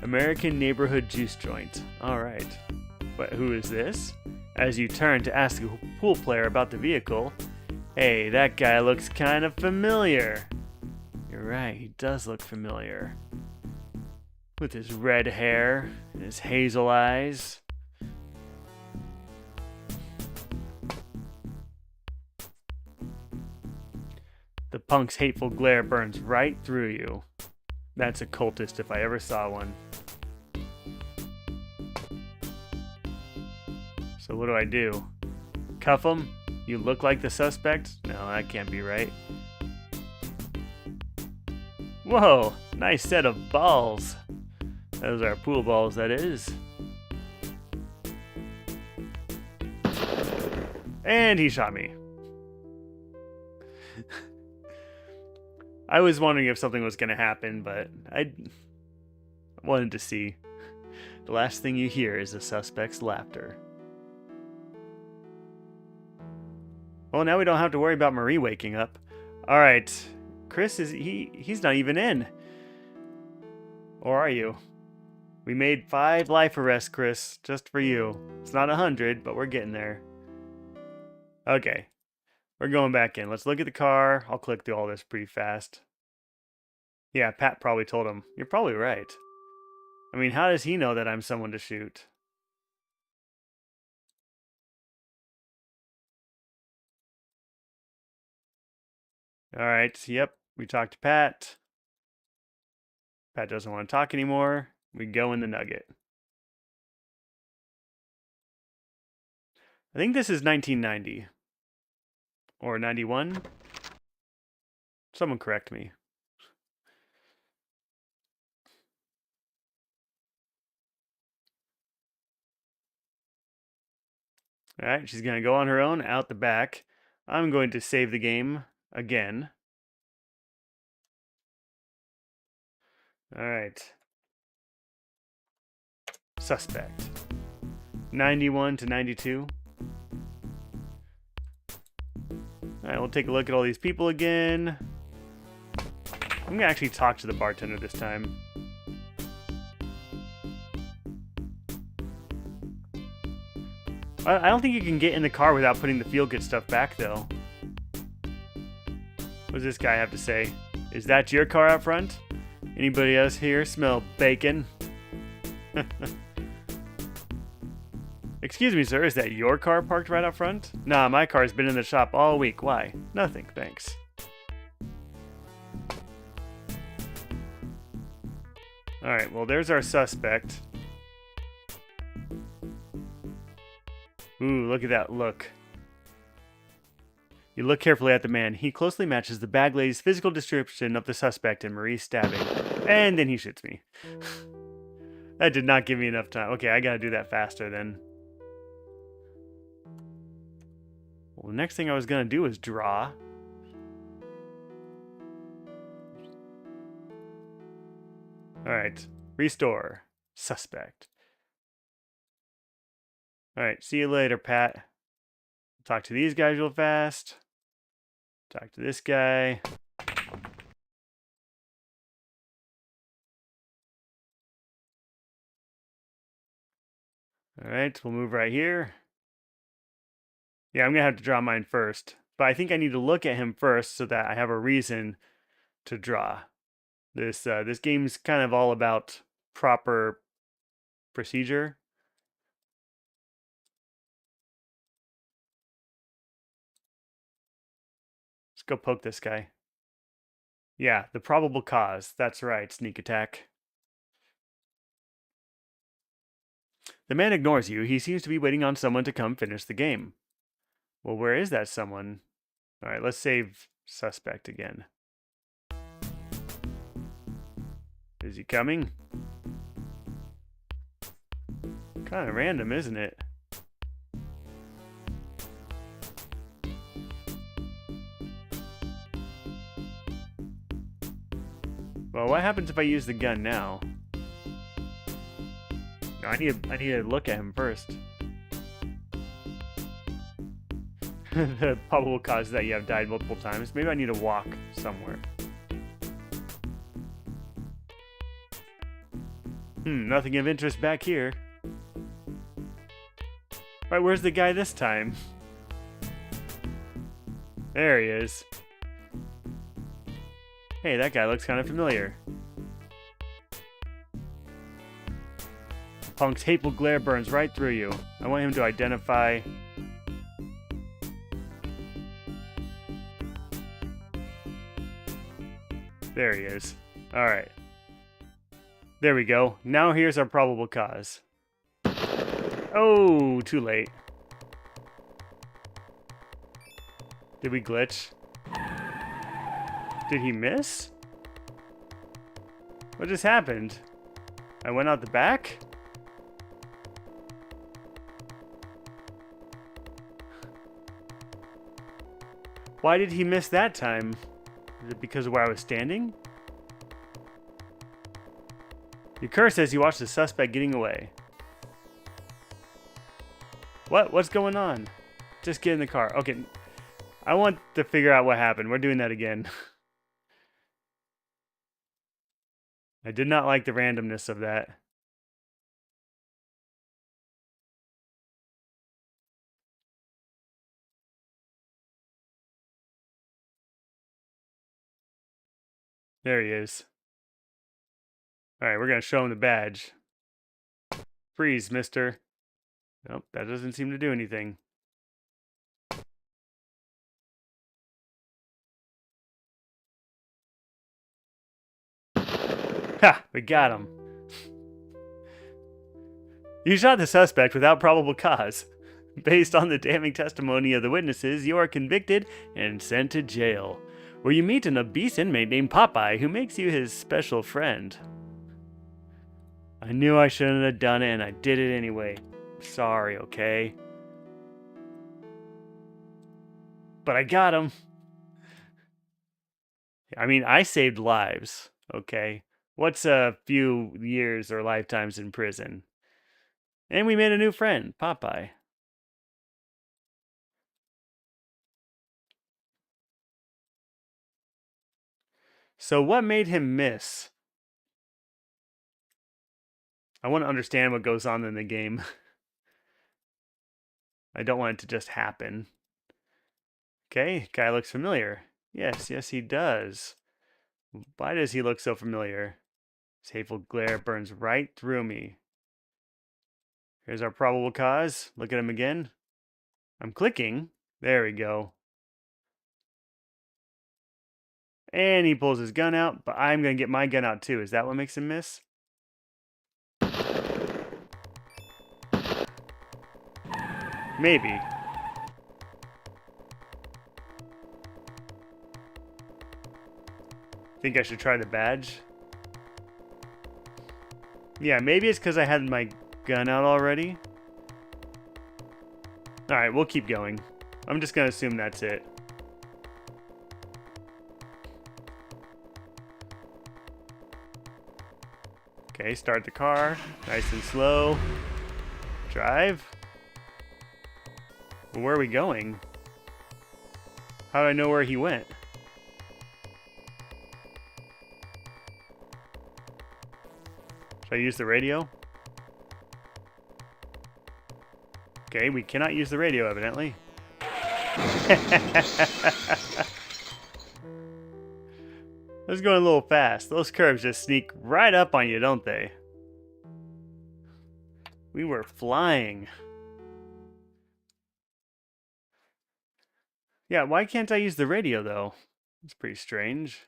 Speaker 1: American neighborhood juice joint. Alright. But who is this? As you turn to ask a pool player about the vehicle, hey, that guy looks kind of familiar. You're right, he does look familiar. With his red hair and his hazel eyes. The punk's hateful glare burns right through you. That's a cultist if I ever saw one. So what do I do? Cuff him? You look like the suspect? No, that can't be right. Whoa, nice set of balls. Those are pool balls, that is. And he shot me. I was wondering if something was going to happen, but I wanted to see. The last thing you hear is the suspect's laughter. Well, now we don't have to worry about Marie waking up. All right, Chris he's not even in. Or are you? We made 5 life arrests, Chris, just for you. It's not 100, but we're getting there. Okay. We're going back in. Let's look at the car. I'll click through all this pretty fast. Yeah, Pat probably told him. You're probably right. I mean, how does he know that I'm someone to shoot? Alright, yep. We talked to Pat. Pat doesn't want to talk anymore. We go in the Nugget. I think this is 1990. Or 91? Someone correct me. Alright, she's going to go on her own out the back. I'm going to save the game again. Alright. Suspect. 91 to 92. Alright, we'll take a look at all these people again. I'm going to actually talk to the bartender this time. I don't think you can get in the car without putting the feel good stuff back, though. What does this guy have to say? Is that your car out front? Anybody else here smell bacon? Excuse me, sir, is that your car parked right out front? Nah, my car's been in the shop all week. Why? Nothing, thanks. Alright, well, there's our suspect. Ooh, look at that look. You look carefully at the man. He closely matches the bag lady's physical description of the suspect in Marie's stabbing. And then he shoots me. That did not give me enough time. Okay, I gotta do that faster then. Well, the next thing I was gonna do is draw. Alright, restore. Suspect. Alright, see you later, Pat. Talk to these guys real fast. Talk to this guy. All right, we'll move right here. Yeah, I'm going to have to draw mine first. But I think I need to look at him first so that I have a reason to draw. This game's kind of all about proper procedure. Let's go poke this guy. Yeah, the probable cause. That's right, sneak attack. The man ignores you. He seems to be waiting on someone to come finish the game. Well, where is that someone? All right, let's save suspect again. Is he coming? Kind of random, isn't it? Well, what happens if I use the gun now? No, I need to look at him first. The probable cause is that you have died multiple times. Maybe I need to walk somewhere. Nothing of interest back here. Right, where's the guy this time? There he is. Hey, that guy looks kind of familiar. Punk's hateful glare burns right through you. I want him to identify... There he is. Alright. There we go. Now here's our probable cause. Oh, too late. Did we glitch? Did he miss? What just happened? I went out the back? Why did he miss that time? Is it because of where I was standing? Your curse says you watched the suspect getting away. What? What's going on? Just get in the car. Okay. I want to figure out what happened. We're doing that again. I did not like the randomness of that. There he is. Alright, we're going to show him the badge. Freeze, mister. Nope, that doesn't seem to do anything. Ha! We got him. You shot the suspect without probable cause. Based on the damning testimony of the witnesses, you are convicted and sent to jail, where you meet an obese inmate named Popeye who makes you his special friend. I knew I shouldn't have done it, and I did it anyway. Sorry, okay? But I got him. I mean, I saved lives, okay? What's a few years or lifetimes in prison? And we made a new friend, Popeye. So what made him miss? I want to understand what goes on in the game. I don't want it to just happen. Okay, guy looks familiar. Yes, he does. Why does he look so familiar? His hateful glare burns right through me. Here's our probable cause. Look at him again. I'm clicking. There we go. And he pulls his gun out, but I'm going to get my gun out too. Is that what makes him miss? Maybe. Think I should try the badge? Yeah, maybe it's because I had my gun out already. Alright, we'll keep going. I'm just going to assume that's it. Okay, start the car. Nice and slow. Drive. Well, where are we going? How do I know where he went? Should I use the radio? Okay, we cannot use the radio, evidently. I was going a little fast. Those curves just sneak right up on you, don't they? We were flying. Yeah, why can't I use the radio, though? It's pretty strange.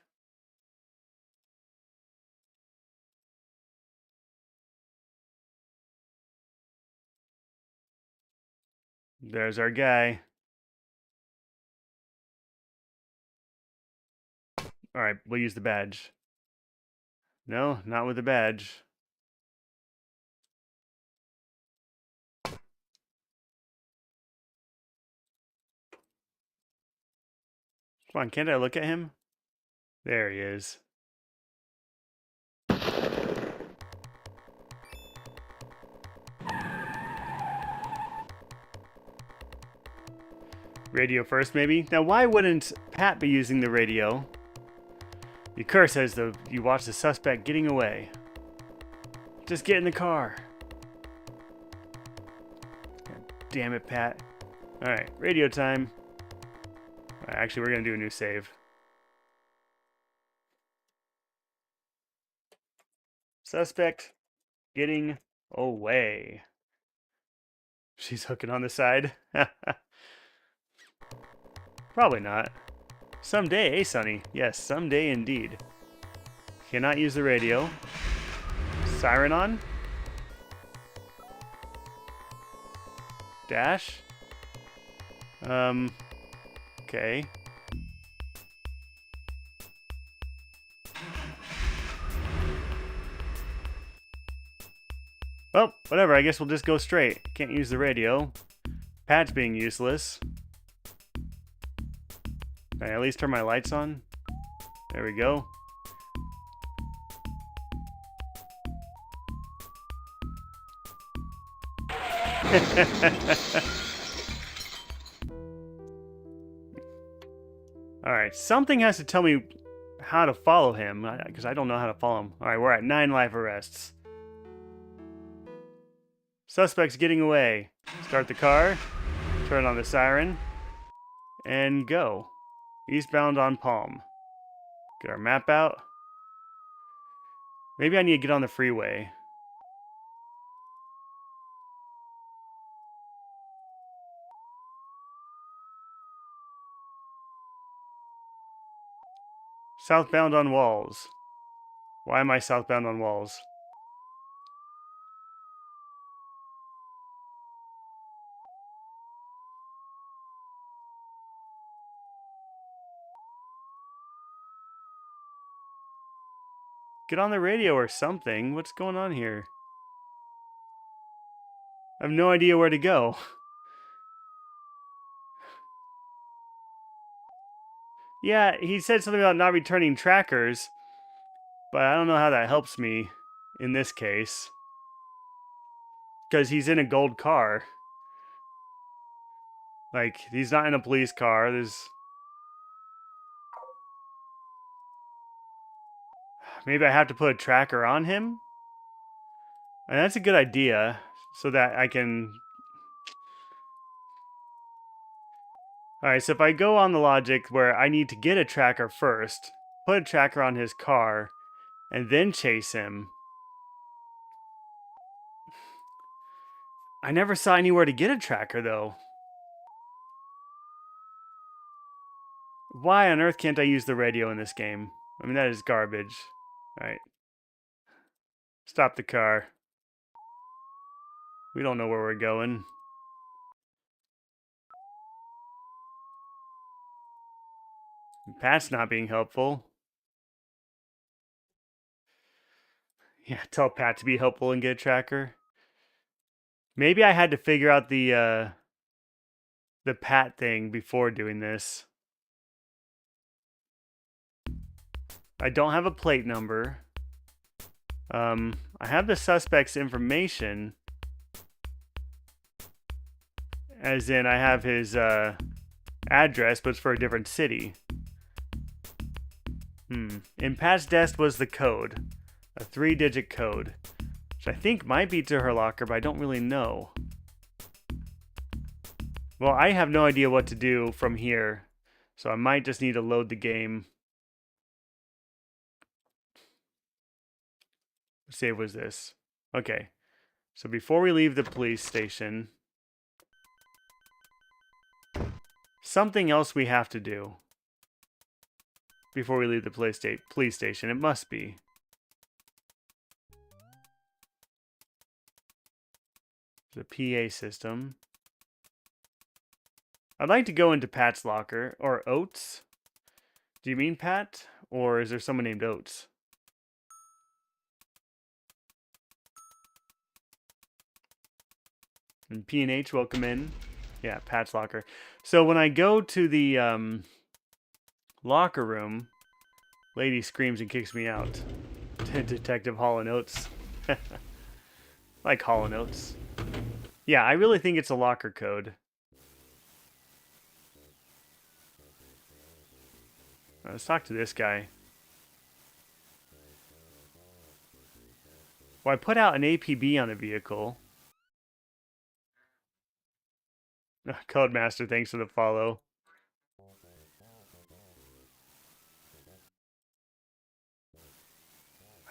Speaker 1: There's our guy. Alright, we'll use the badge. No, not with the badge. Come on, can't I look at him? There he is. Radio first, maybe? Now, why wouldn't Pat be using the radio? The curse says you watch the suspect getting away. Just get in the car. God damn it, Pat. Alright, radio time. Actually, we're going to do a new save. Suspect getting away. She's hooking on the side. Probably not. Someday, eh, Sonny? Yes, someday indeed. Cannot use the radio. Siren on? Dash? Okay. Well, whatever, I guess we'll just go straight. Can't use the radio. Pat's being useless. Can I at least turn my lights on? There we go. Alright, something has to tell me how to follow him, because I don't know how to follow him. Alright, we're at 9 life arrests. Suspect's getting away. Start the car, turn on the siren, and go. Eastbound on Palm. Get our map out. Maybe I need to get on the freeway. Southbound on Walls. Why am I southbound on Walls? Get on the radio or something. What's going on here? I have no idea where to go. Yeah, he said something about not returning trackers, but I don't know how that helps me in this case. Because he's in a gold car. Like, he's not in a police car. Maybe I have to put a tracker on him? And that's a good idea, so that I can... Alright, so if I go on the logic where I need to get a tracker first, put a tracker on his car, and then chase him... I never saw anywhere to get a tracker, though. Why on earth can't I use the radio in this game? I mean, that is garbage. Alright. Stop the car. We don't know where we're going. Pat's not being helpful. Yeah, tell Pat to be helpful and get a tracker. Maybe I had to figure out the Pat thing before doing this. I don't have a plate number. I have the suspect's information. As in, I have his address, but it's for a different city. In Pat's desk was the code. A 3-digit code. Which I think might be to her locker, but I don't really know. Well, I have no idea what to do from here. So I might just need to load the game. What save was this? Okay. So before we leave the police station, something else we have to do before we leave the police station. It must be. The PA system. I'd like to go into Pat's locker. Or Oates. Do you mean Pat? Or is there someone named Oates? And P&H, welcome in. Yeah, Pat's locker. So when I go to the locker room, lady screams and kicks me out. Detective Hall and Oates. Like Hall and Oates. Yeah, I really think it's a locker code. Let's talk to this guy. Well, I put out an APB on the vehicle. Codemaster, thanks for the follow.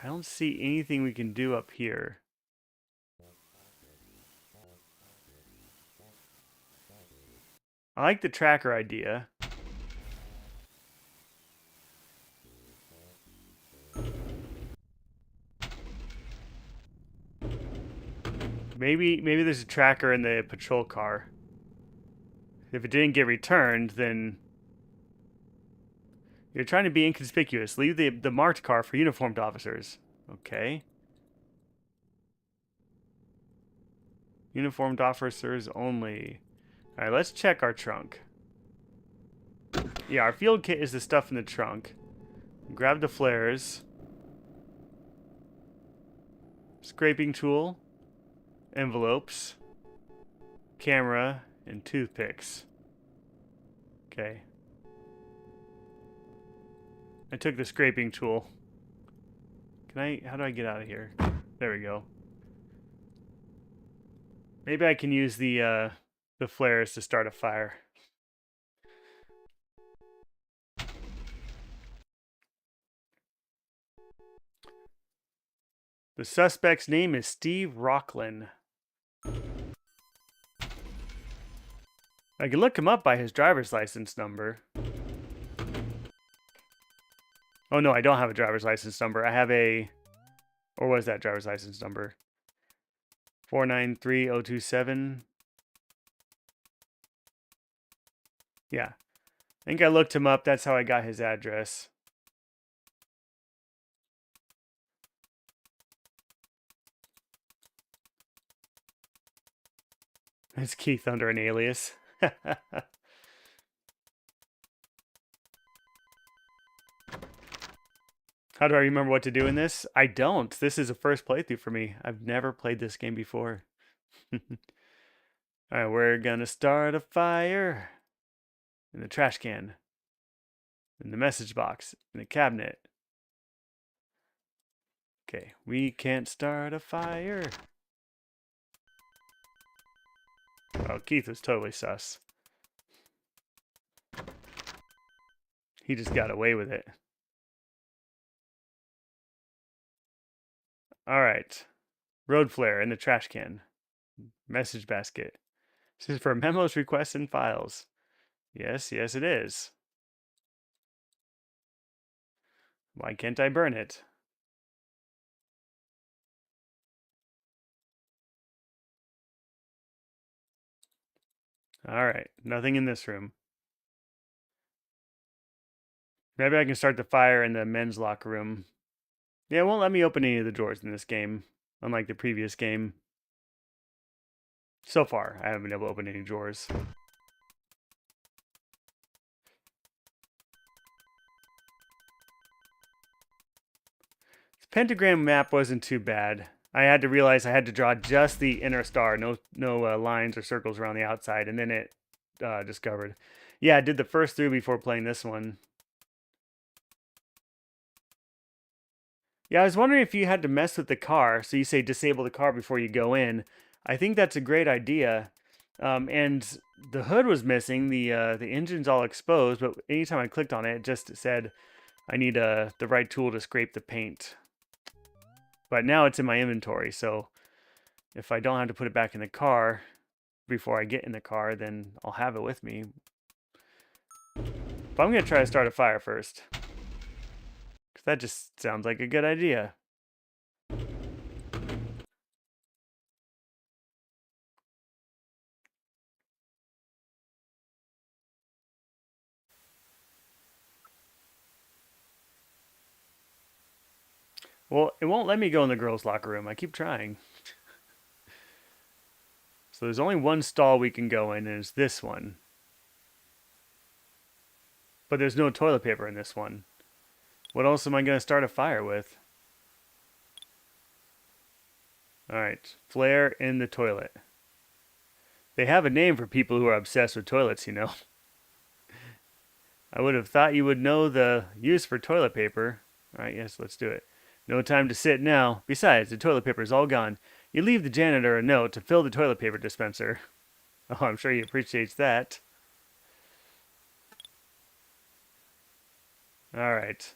Speaker 1: I don't see anything we can do up here. I like the tracker idea. Maybe there's a tracker in the patrol car. If it didn't get returned, then you're trying to be inconspicuous. Leave the marked car for uniformed officers. Okay. Uniformed officers only. Alright, let's check our trunk. Yeah, our field kit is the stuff in the trunk. Grab the flares. Scraping tool. Envelopes. Camera. And toothpicks. Okay. I took the scraping tool. How do I get out of here? There we go. Maybe I can use the flares to start a fire. The suspect's name is Steve Rocklin. I can look him up by his driver's license number. Oh no, I don't have a driver's license number. I have a... Or was that driver's license number? 493027. Yeah. I think I looked him up. That's how I got his address. It's Keith under an alias. How do I remember what to do in this? I don't. This is a first playthrough for me. I've never played this game before. Alright, we're gonna start a fire. In the trash can. In the message box. In the cabinet. Okay, we can't start a fire. Oh, Keith was totally sus. He just got away with it. Alright. Road flare in the trash can. Message basket. This is for memos, requests, and files. Yes, yes it is. Why can't I burn it? Alright, nothing in this room. Maybe I can start the fire in the men's locker room. Yeah, it won't let me open any of the drawers in this game, unlike the previous game. So far, I haven't been able to open any drawers. The pentagram map wasn't too bad. I had to realize I had to draw just the inner star, no lines or circles around the outside, and then it discovered. Yeah, I did the first through before playing this one. Yeah, I was wondering if you had to mess with the car. So you say disable the car before you go in. I think that's a great idea. And the hood was missing. The engine's all exposed, but anytime I clicked on it, it just said I need the right tool to scrape the paint. But now it's in my inventory, so if I don't have to put it back in the car before I get in the car, then I'll have it with me. But I'm going to try to start a fire first, because that just sounds like a good idea. Well, it won't let me go in the girls' locker room. I keep trying. So there's only one stall we can go in, and it's this one. But there's no toilet paper in this one. What else am I going to start a fire with? Alright, flare in the toilet. They have a name for people who are obsessed with toilets, you know. I would have thought you would know the use for toilet paper. Alright, yes, let's do it. No time to sit now. Besides, the toilet paper is all gone. You leave the janitor a note to fill the toilet paper dispenser. Oh, I'm sure he appreciates that. Alright.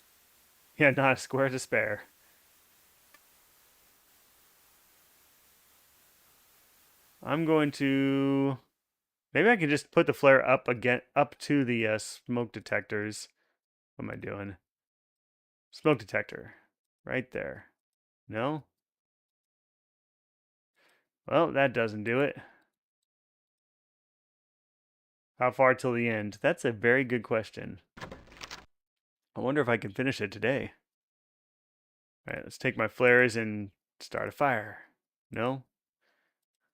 Speaker 1: Yeah, not a square to spare. I'm going to... Maybe I can just put the flare up again, up to the smoke detectors. What am I doing? Smoke detector. Right there. No? Well, that doesn't do it. How far till the end? That's a very good question. I wonder if I can finish it today. Alright, let's take my flares and start a fire. No?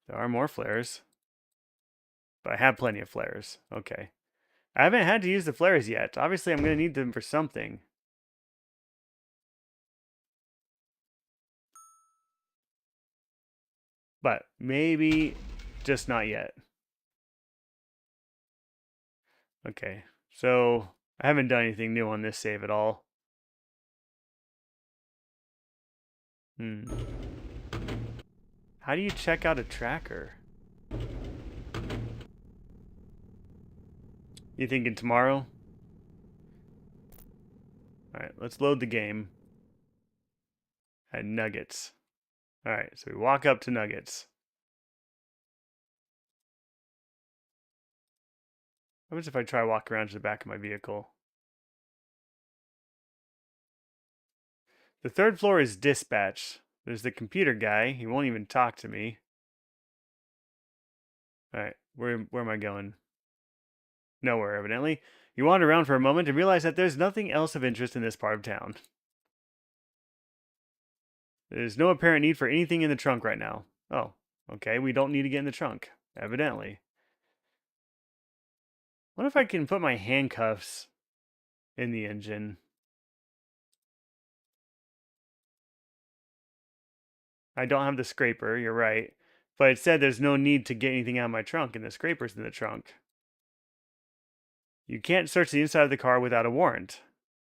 Speaker 1: There are more flares. But I have plenty of flares. Okay. I haven't had to use the flares yet. Obviously, I'm going to need them for something. But maybe just not yet. Okay. So, I haven't done anything new on this save at all. How do you check out a tracker? You thinking tomorrow? Alright, let's load the game. At Nuggets. Alright, so we walk up to Nuggets. What happens if I try walk around to the back of my vehicle? The third floor is dispatch. There's the computer guy. He won't even talk to me. Alright, where am I going? Nowhere, evidently. You wander around for a moment and realize that there's nothing else of interest in this part of town. There's no apparent need for anything in the trunk right now. Oh, okay, we don't need to get in the trunk, evidently. What if I can put my handcuffs in the engine? I don't have the scraper, you're right. But it said there's no need to get anything out of my trunk, and the scraper's in the trunk. You can't search the inside of the car without a warrant.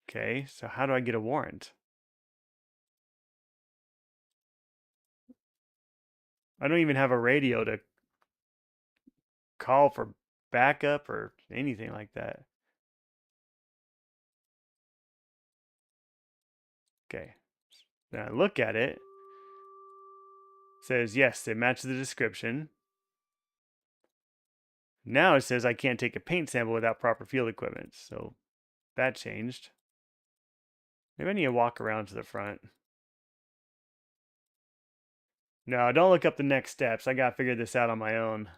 Speaker 1: Okay, so how do I get a warrant? I don't even have a radio to call for backup or anything like that. Okay, now I look at it. It says, yes, it matches the description. Now it says I can't take a paint sample without proper field equipment. So that changed. Maybe I need to walk around to the front. No, don't look up the next steps. I gotta figure this out on my own.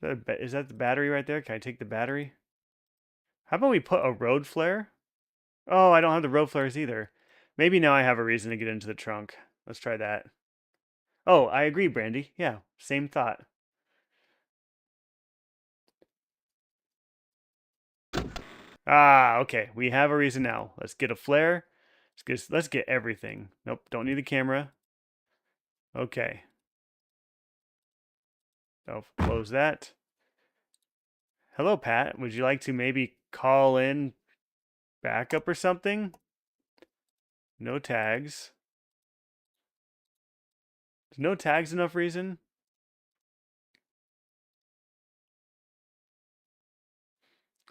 Speaker 1: Is that the battery right there? Can I take the battery? How about we put a road flare? Oh, I don't have the road flares either. Maybe now I have a reason to get into the trunk. Let's try that. Oh, I agree, Brandy. Yeah, same thought. Ah, okay. We have a reason now. Let's get a flare, Let's get everything. Nope, don't need the camera. Okay. Oh, close that. Hello, Pat. Would you like to maybe call in backup or something? No tags. Is no tags enough reason?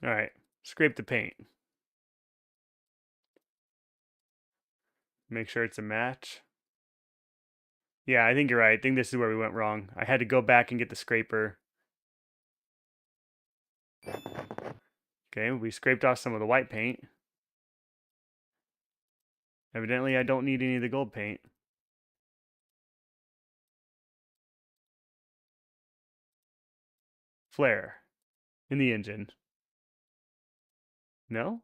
Speaker 1: All right. Scrape the paint. Make sure it's a match. Yeah, I think you're right. I think this is where we went wrong. I had to go back and get the scraper. Okay, we scraped off some of the white paint. Evidently, I don't need any of the gold paint. Flare in the engine. No?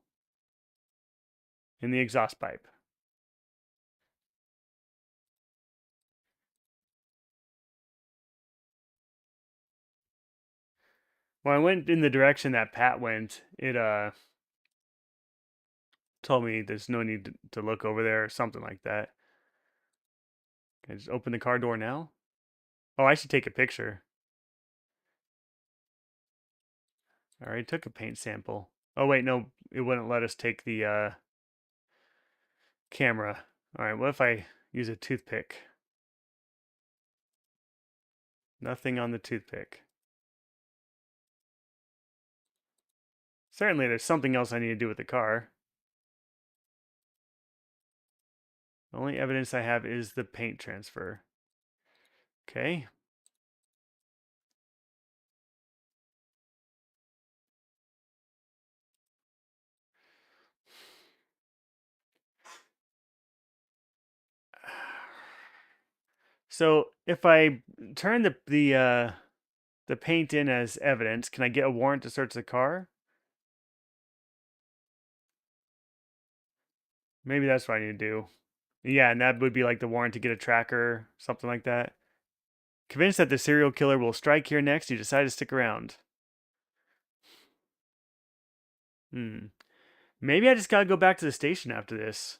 Speaker 1: In the exhaust pipe. When I went in the direction that Pat went, it told me there's no need to look over there or something like that. Can I just open the car door now? Oh, I should take a picture. I already took a paint sample. Oh, wait, no, it wouldn't let us take the camera. All right, what if I use a toothpick? Nothing on the toothpick. Certainly, there's something else I need to do with the car. The only evidence I have is the paint transfer. Okay. So if I turn the paint in as evidence, can I get a warrant to search the car? Maybe that's what I need to do. Yeah, and that would be like the warrant to get a tracker, something like that. Convinced that the serial killer will strike here next, you decide to stick around. Maybe I just gotta go back to the station after this.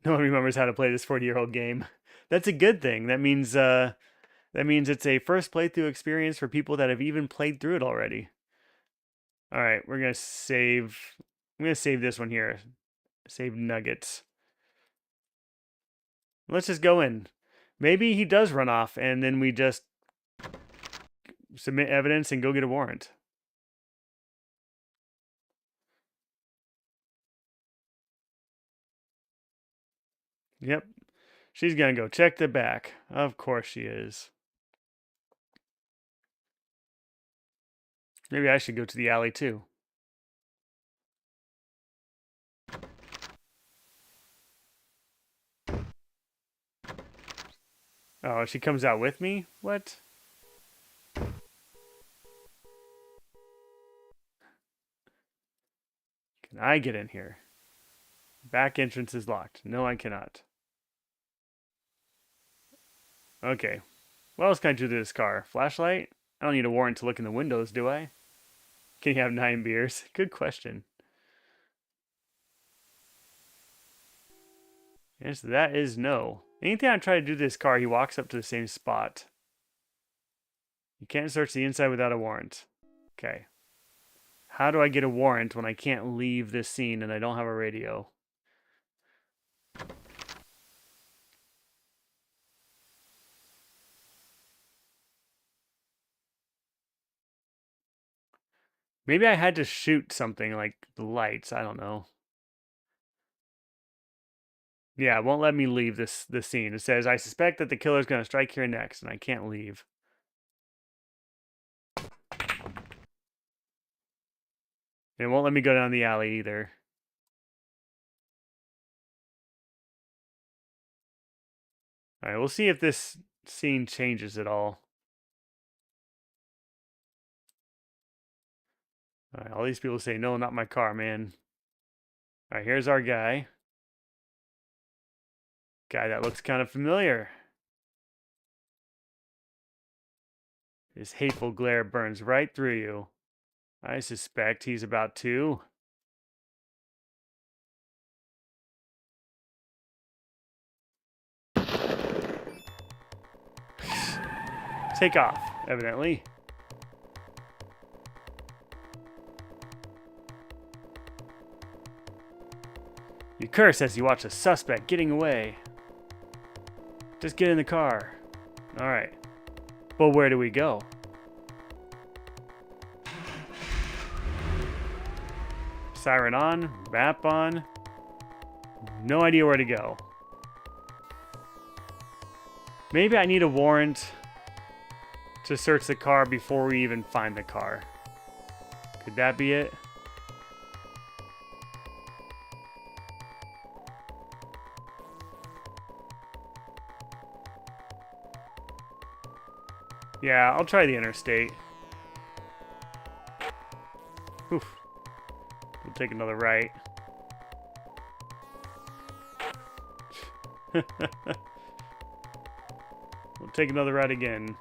Speaker 1: No one remembers how to play this 40-year-old game. That's a good thing. That means it's a first playthrough experience for people that have even played through it already. All right, we're gonna save. I'm gonna save this one here. Save nuggets. Let's just go in. Maybe he does run off, and then we just submit evidence and go get a warrant. Yep. She's gonna go check the back. Of course she is. Maybe I should go to the alley too. Oh, she comes out with me? What? Can I get in here? Back entrance is locked. No, I cannot. Okay. What else can I do to this car? Flashlight? I don't need a warrant to look in the windows, do I? Can you have 9 beers? Good question. Yes, that is no. Anything I try to do to this car, he walks up to the same spot. You can't search the inside without a warrant. Okay. How do I get a warrant when I can't leave this scene and I don't have a radio? Maybe I had to shoot something like the lights. I don't know. Yeah, it won't let me leave this scene. It says, I suspect that the killer's going to strike here next, and I can't leave. And it won't let me go down the alley either. Alright, we'll see if this scene changes at all. Alright, all these people say, no, not my car, man. Alright, here's our guy. Guy that looks kind of familiar. His hateful glare burns right through you. I suspect he's about to take off, evidently. You curse as you watch a suspect getting away. Just get in the car. Alright. Well, where do we go? Siren on, map on. No idea where to go. Maybe I need a warrant to search the car before we even find the car. Could that be it? Yeah, I'll try the interstate. Oof. We'll take another right. We'll take another right again.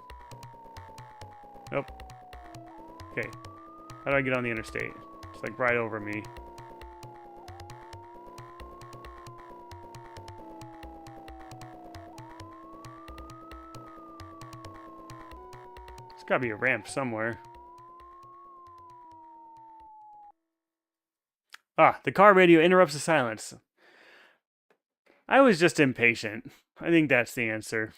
Speaker 1: Nope. Okay. How do I get on the interstate? It's like right over me. There's gotta be a ramp somewhere. Ah, the car radio interrupts the silence. I was just impatient. I think that's the answer.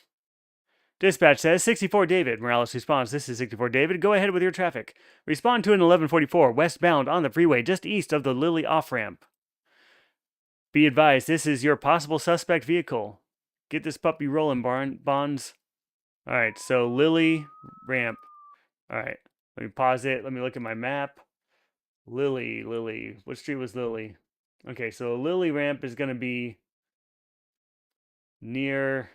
Speaker 1: Dispatch says 64 David. Morales responds, this is 64 David. Go ahead with your traffic. Respond to an 1144 westbound on the freeway just east of the Lily off-ramp. Be advised, this is your possible suspect vehicle. Get this puppy rolling, Bonds. Alright, so Lily ramp. Alright, let me pause it. Let me look at my map. Lily. What street was Lily? Okay, so Lily ramp is going to be near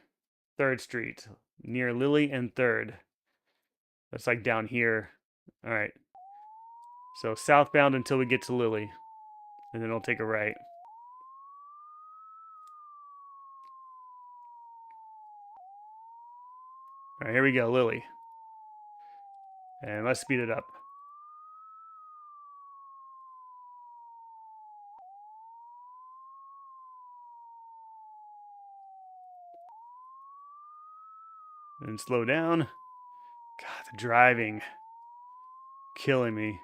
Speaker 1: 3rd Street. Near Lily and 3rd. That's like down here. Alright. So southbound until we get to Lily. And then I'll take a right. Alright, here we go, Lily. And let's speed it up. And slow down. God, the driving. Killing me.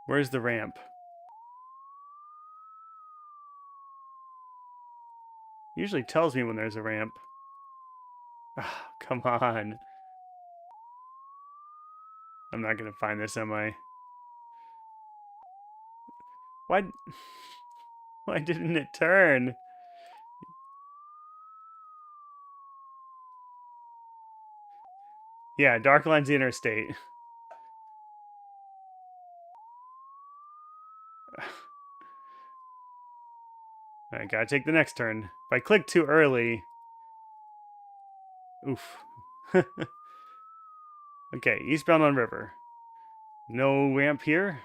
Speaker 1: Where's the ramp? Usually tells me when there's a ramp. Oh, come on. I'm not going to find this, am I? Why didn't it turn? Yeah, Dark Line's the interstate. Alright, gotta take the next turn. If I click too early... Oof. Okay, eastbound on River. No ramp here.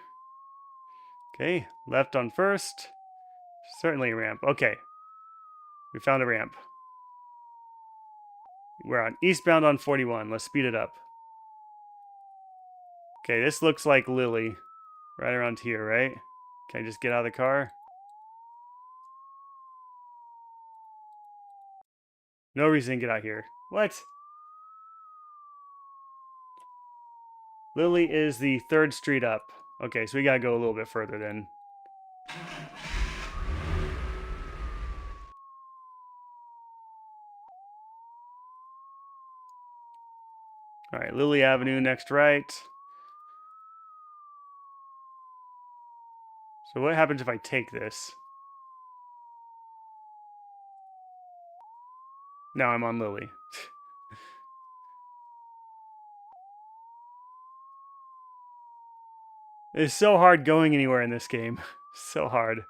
Speaker 1: Okay, left on first. Certainly a ramp. Okay. We found a ramp. We're on eastbound on 41. Let's speed it up. Okay, this looks like Lily. Right around here, right? Can I just get out of the car? No reason to get out here. What? Lily is the 3rd Street up. Okay, so we gotta go a little bit further then. Alright, Lily Avenue, next right. So what happens if I take this? Now I'm on Lily. It's so hard going anywhere in this game. So hard.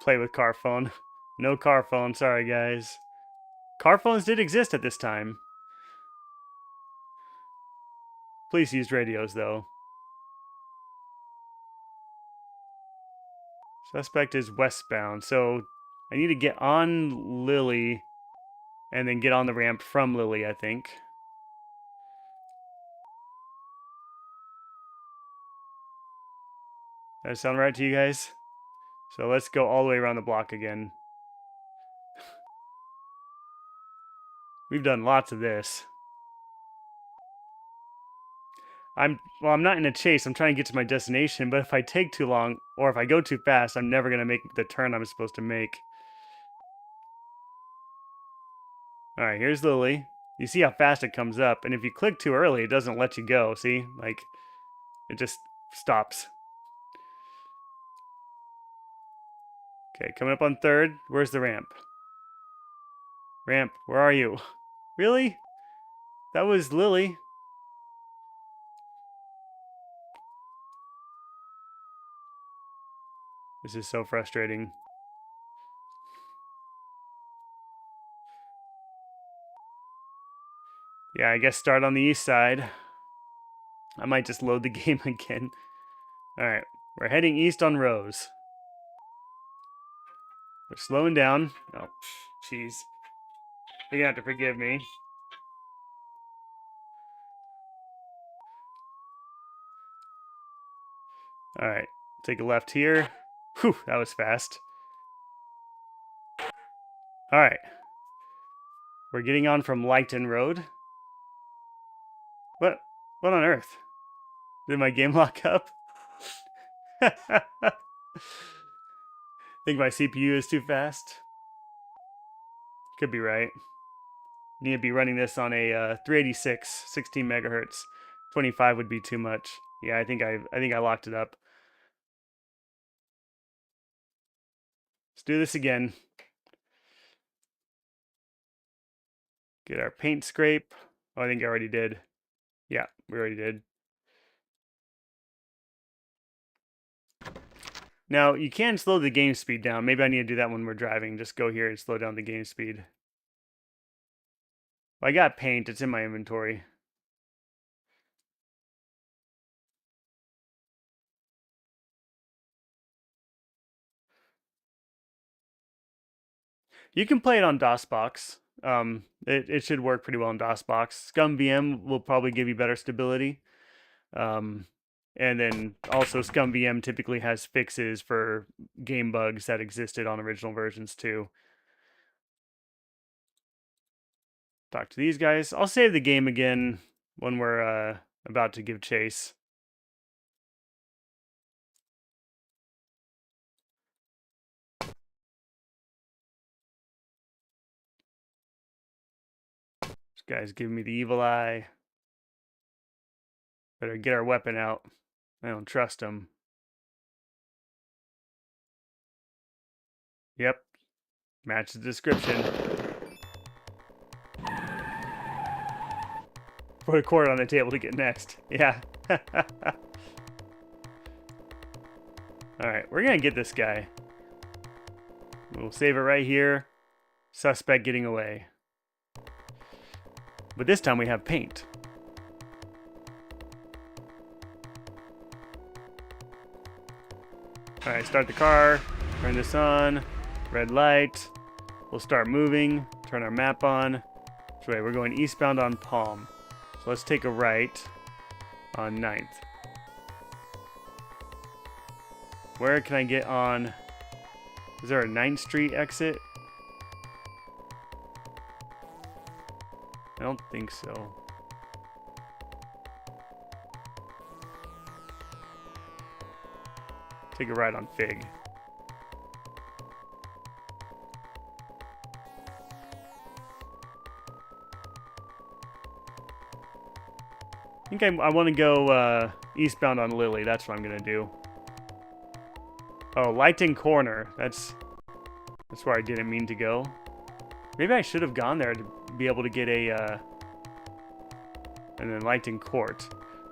Speaker 1: Play with car phone. No car phone, sorry guys. Car phones did exist at this time. Please use radios though. Suspect is westbound, so I need to get on Lily and then get on the ramp from Lily, I think. Does that sound right to you guys? So let's go all the way around the block again. We've done lots of this. I'm not in a chase. I'm trying to get to my destination, but if I take too long or if I go too fast, I'm never going to make the turn I'm supposed to make. All right, here's Lily. You see how fast it comes up, and if you click too early, it doesn't let you go. See? Like, it just stops. Okay, coming up on third. Where's the ramp? Ramp, where are you? Really? That was Lily. This is so frustrating. Yeah, I guess start on the east side. I might just load the game again. All right, we're heading east on Rose. We're slowing down. Oh, jeez. You're gonna have to forgive me. All right, take a left here. Whew, that was fast. All right, we're getting on from Lighton Road. What? What on earth? Did my game lock up? Think my CPU is too fast? Could be right. Need to be running this on a 386, 16 megahertz. 25 would be too much. Yeah, I think I locked it up. Let's do this again. Get our paint scrape. Oh, I think I already did. Yeah, we already did. Now, you can slow the game speed down. Maybe I need to do that when we're driving. Just go here and slow down the game speed. Well, I got paint. It's in my inventory. You can play it on DOSBox. It should work pretty well on DOSBox. ScumVM will probably give you better stability. And then also ScumVM typically has fixes for game bugs that existed on original versions too. Talk to these guys. I'll save the game again when we're about to give chase. This guy's giving me the evil eye. Better get our weapon out. I don't trust him. Yep. Match the description. Put a cord on the table to get next. Yeah. Alright, we're gonna get this guy. We'll save it right here. Suspect getting away. But this time we have paint. Alright, start the car. Turn this on. Red light. We'll start moving. Turn our map on. So wait, we're going eastbound on Palm. So let's take a right on 9th. Where can I get on? Is there a 9th Street exit? I don't think so. Take a ride on Fig. I think I want to go eastbound on Lily. That's what I'm going to do. Oh, Lighting Corner. That's where I didn't mean to go. Maybe I should have gone there to be able to get a and then Lighting Court.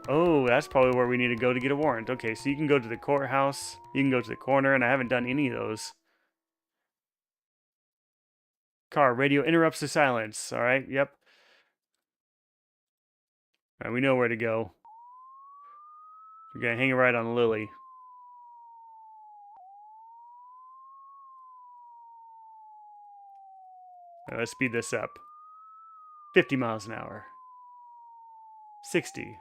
Speaker 1: Oh, that's probably where we need to go to get a warrant. Okay, so you can go to the courthouse. You can go to the corner, and I haven't done any of those. Car radio interrupts the silence. All right, yep. All right, we know where to go. We're gonna hang a right on Lily. All right, let's speed this up. 50 miles an hour. 60.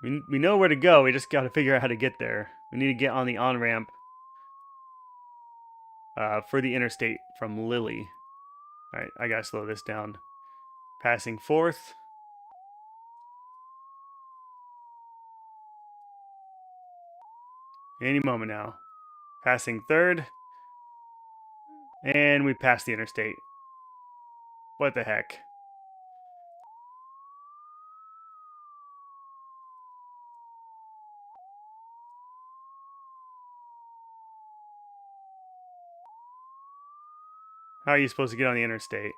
Speaker 1: We know where to go. We just got to figure out how to get there. We need to get on the on-ramp. for the interstate from Lily. All right, I gotta slow this down. Passing fourth. Any moment now. Passing third. And we passed the interstate. What the heck? How are you supposed to get on the interstate?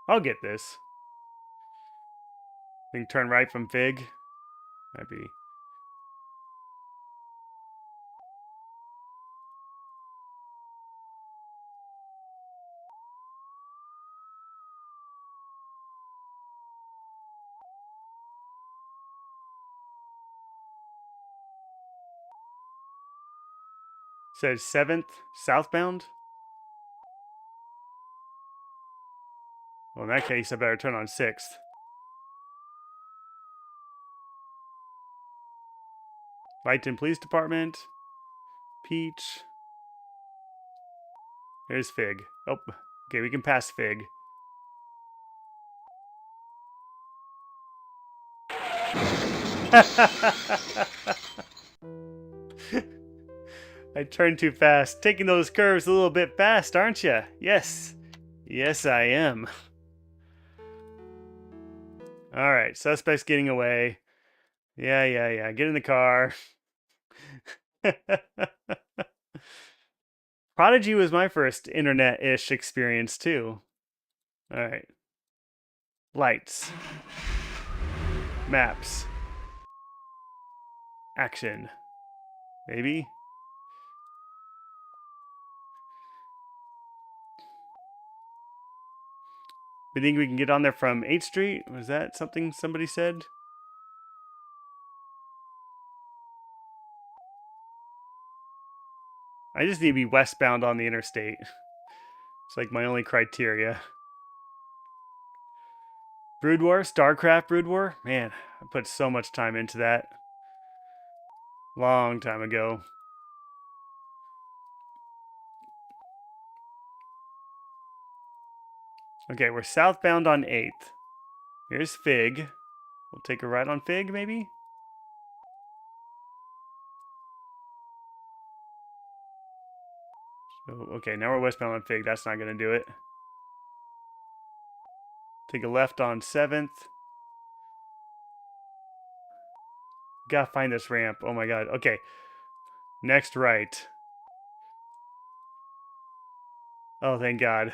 Speaker 1: I'll get this. We can turn right from Fig. That'd be... Says 7th, southbound? Well, in that case, I better turn on 6th. Lighton Police Department. Peach. There's Fig. Oh, okay, we can pass Fig. I turned too fast. Taking those curves a little bit fast, aren't you? Yes. Yes, I am. All right, suspect's getting away. Yeah. Get in the car. Prodigy was my first internet-ish experience, too. All right. Lights. Maps. Action. Maybe? We think we can get on there from 8th Street? Was that something somebody said? I just need to be westbound on the interstate. It's like my only criteria. Brood War? StarCraft Brood War? Man, I put so much time into that. Long time ago. Okay, we're southbound on 8th. Here's Fig. We'll take a right on Fig, maybe? So, okay, now we're westbound on Fig. That's not going to do it. Take a left on 7th. Gotta find this ramp. Oh my god. Okay. Next right. Oh, thank god.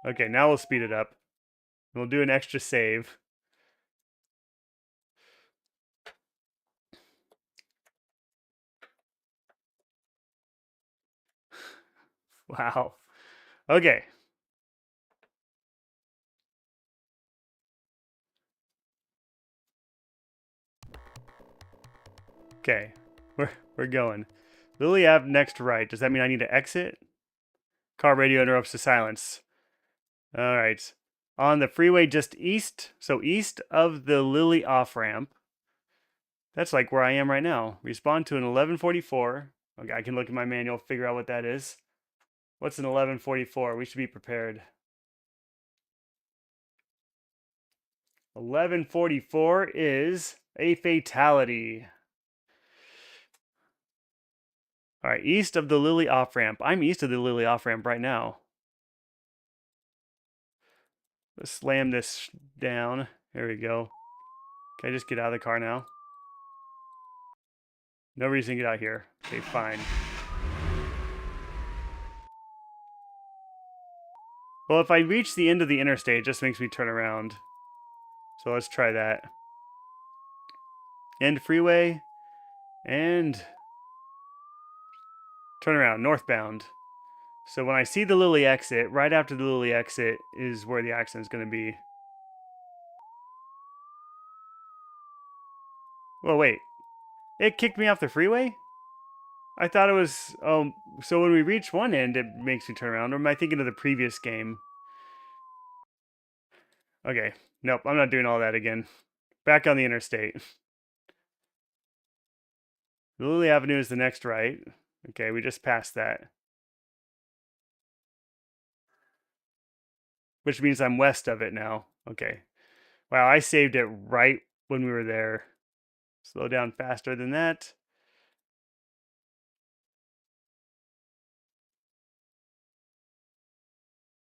Speaker 1: Okay, now we'll speed it up. We'll do an extra save. Wow. Okay. Okay. We're going. Lily Ave next right. Does that mean I need to exit? Car radio interrupts to silence. All right. On the freeway just east, so east of the Lily off-ramp. That's like where I am right now. Respond to an 1144. Okay, I can look at my manual, figure out what that is. What's an 1144? We should be prepared. 1144 is a fatality. All right, east of the Lily off-ramp. I'm east of the Lily off-ramp right now. Let's slam this down. There we go. Can I just get out of the car now? No reason to get out here. Okay, fine. Well, if I reach the end of the interstate, it just makes me turn around. So let's try that. End freeway. And turn around, northbound. So when I see the Lily exit, right after the Lily exit is where the accident's going to be. Well, wait. It kicked me off the freeway? I thought it was... so when we reach one end, it makes me turn around. Or am I thinking of the previous game? Okay. Nope, I'm not doing all that again. Back on the interstate. Lily Avenue is the next right. Okay, we just passed that. Which means I'm west of it now. Okay. Wow, I saved it right when we were there. Slow down faster than that.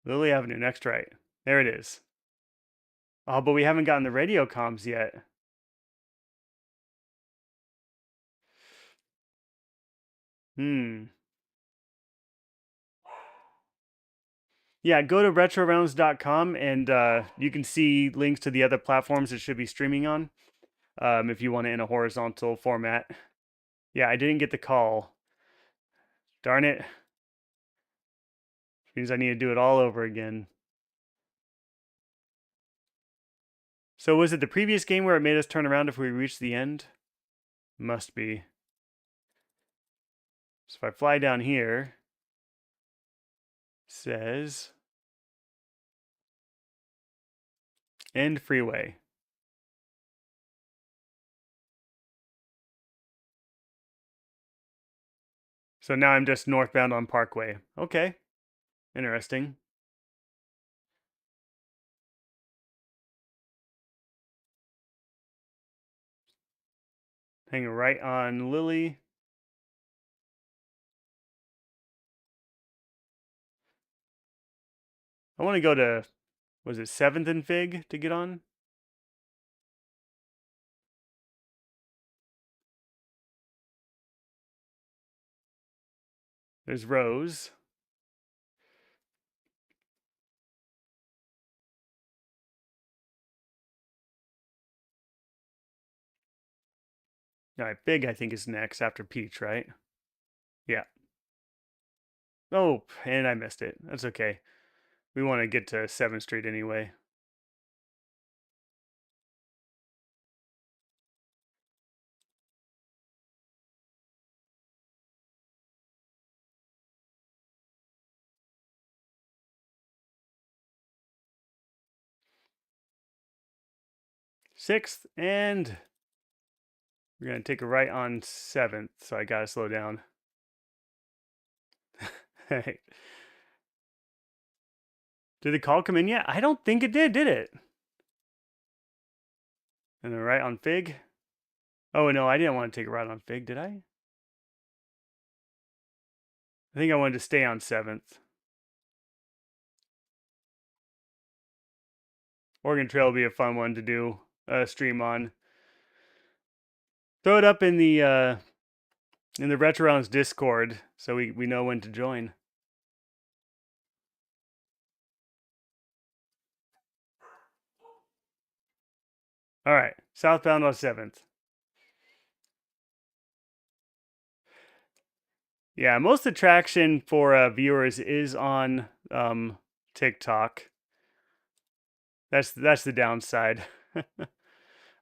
Speaker 1: Lily Avenue, next right. There it is. Oh, but we haven't gotten the radio comms yet. Yeah, go to retrorealms.com and you can see links to the other platforms it should be streaming on if you want it in a horizontal format. Yeah, I didn't get the call. Darn it. Means I need to do it all over again. So was it the previous game where it made us turn around if we reach the end? Must be. So if I fly down here, it says end freeway. So now I'm just northbound on Parkway. Okay. Interesting. Hanging right on Lily. I want to go to, was it 7th and Fig to get on? There's Rose. All right, Fig I think is next after Peach, right? Yeah. Oh, and I missed it. That's okay. We want to get to 7th Street anyway. Sixth, and we're going to take a right on 7th, so I got to slow down. Hey. Did the call come in yet? I don't think it did it? And then right on Fig. Oh, no, I didn't want to take a right on Fig, did I? I think I wanted to stay on 7th. Oregon Trail will be a fun one to do stream on. Throw it up in the Retrounds Discord so we know when to join. All right, southbound on 7th. Yeah, most attraction for viewers is on TikTok. That's the downside.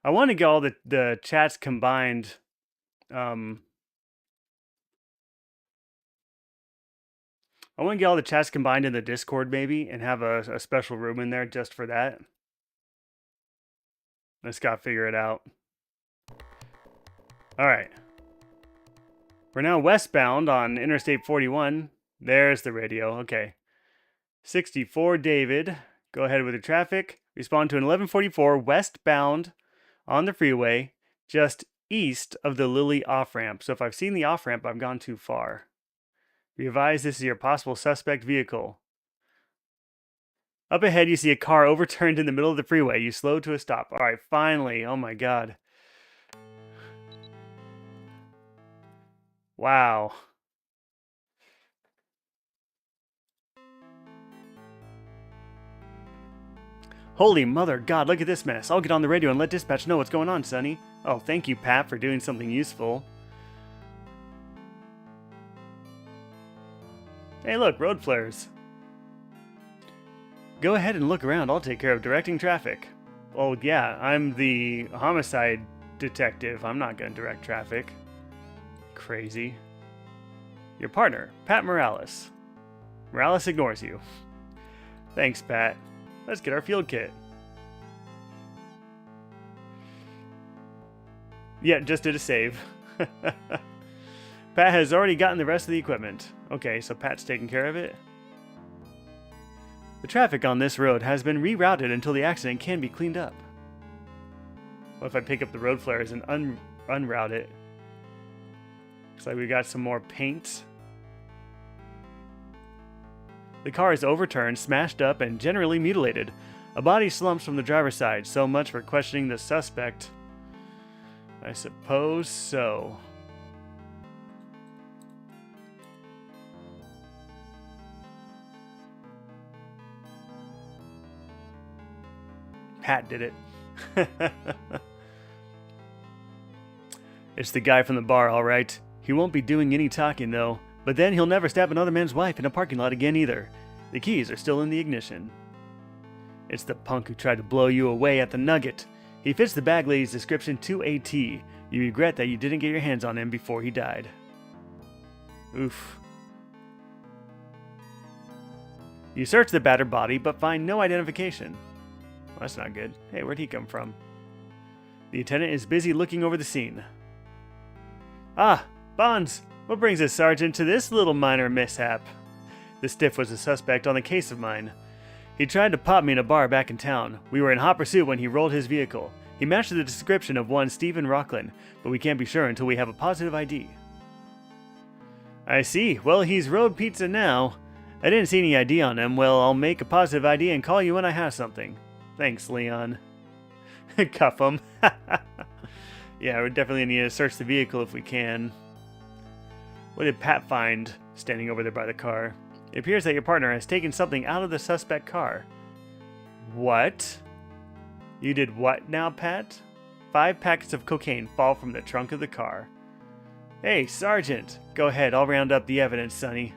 Speaker 1: I want to get all the chats combined. I want to get all the chats combined in the Discord maybe and have a special room in there just for that. Let's gotta figure it out. All right. We're now westbound on Interstate 41. There's the radio. Okay. 64 David. Go ahead with the traffic. Respond to an 1144 westbound on the freeway, just east of the Lily off-ramp. So if I've seen the off-ramp, I've gone too far. Be advised, this is your possible suspect vehicle. Up ahead, you see a car overturned in the middle of the freeway. You slow to a stop. All right, finally. Oh my God. Wow. Holy mother God, look at this mess. I'll get on the radio and let dispatch know what's going on, Sonny. Oh, thank you, Pat, for doing something useful. Hey, look, road flares. Go ahead and look around. I'll take care of directing traffic. Oh, yeah, I'm the homicide detective. I'm not going to direct traffic. Crazy. Your partner, Pat Morales. Morales ignores you. Thanks, Pat. Let's get our field kit. Yeah, just did a save. Pat has already gotten the rest of the equipment. Okay, so Pat's taking care of it. The traffic on this road has been rerouted until the accident can be cleaned up. What if I pick up the road flares and unroute it? Looks like we got some more paint. The car is overturned, smashed up, and generally mutilated. A body slumps from the driver's side. So much for questioning the suspect. I suppose so. Pat did it. It's the guy from the bar, all right. He won't be doing any talking, though. But then he'll never stab another man's wife in a parking lot again, either. The keys are still in the ignition. It's the punk who tried to blow you away at the Nugget. He fits the bag lady's description to a T. You regret that you didn't get your hands on him before he died. Oof. You search the battered body, but find no identification. Well, that's not good. Hey, where'd he come from? The attendant is busy looking over the scene. Ah, Bonds! What brings us, Sergeant, to this little minor mishap? The stiff was a suspect on the case of mine. He tried to pop me in a bar back in town. We were in hot pursuit when he rolled his vehicle. He matched the description of one Stephen Rockland, but we can't be sure until we have a positive ID. I see. Well, he's road pizza now. I didn't see any ID on him. Well, I'll make a positive ID and call you when I have something. Thanks, Leon. Cuff him. Yeah, we definitely need to search the vehicle if we can. What did Pat find standing over there by the car? It appears that your partner has taken something out of the suspect car. What? You did what now, Pat? 5 packets of cocaine fall from the trunk of the car. Hey, Sergeant. Go ahead, I'll round up the evidence, Sonny.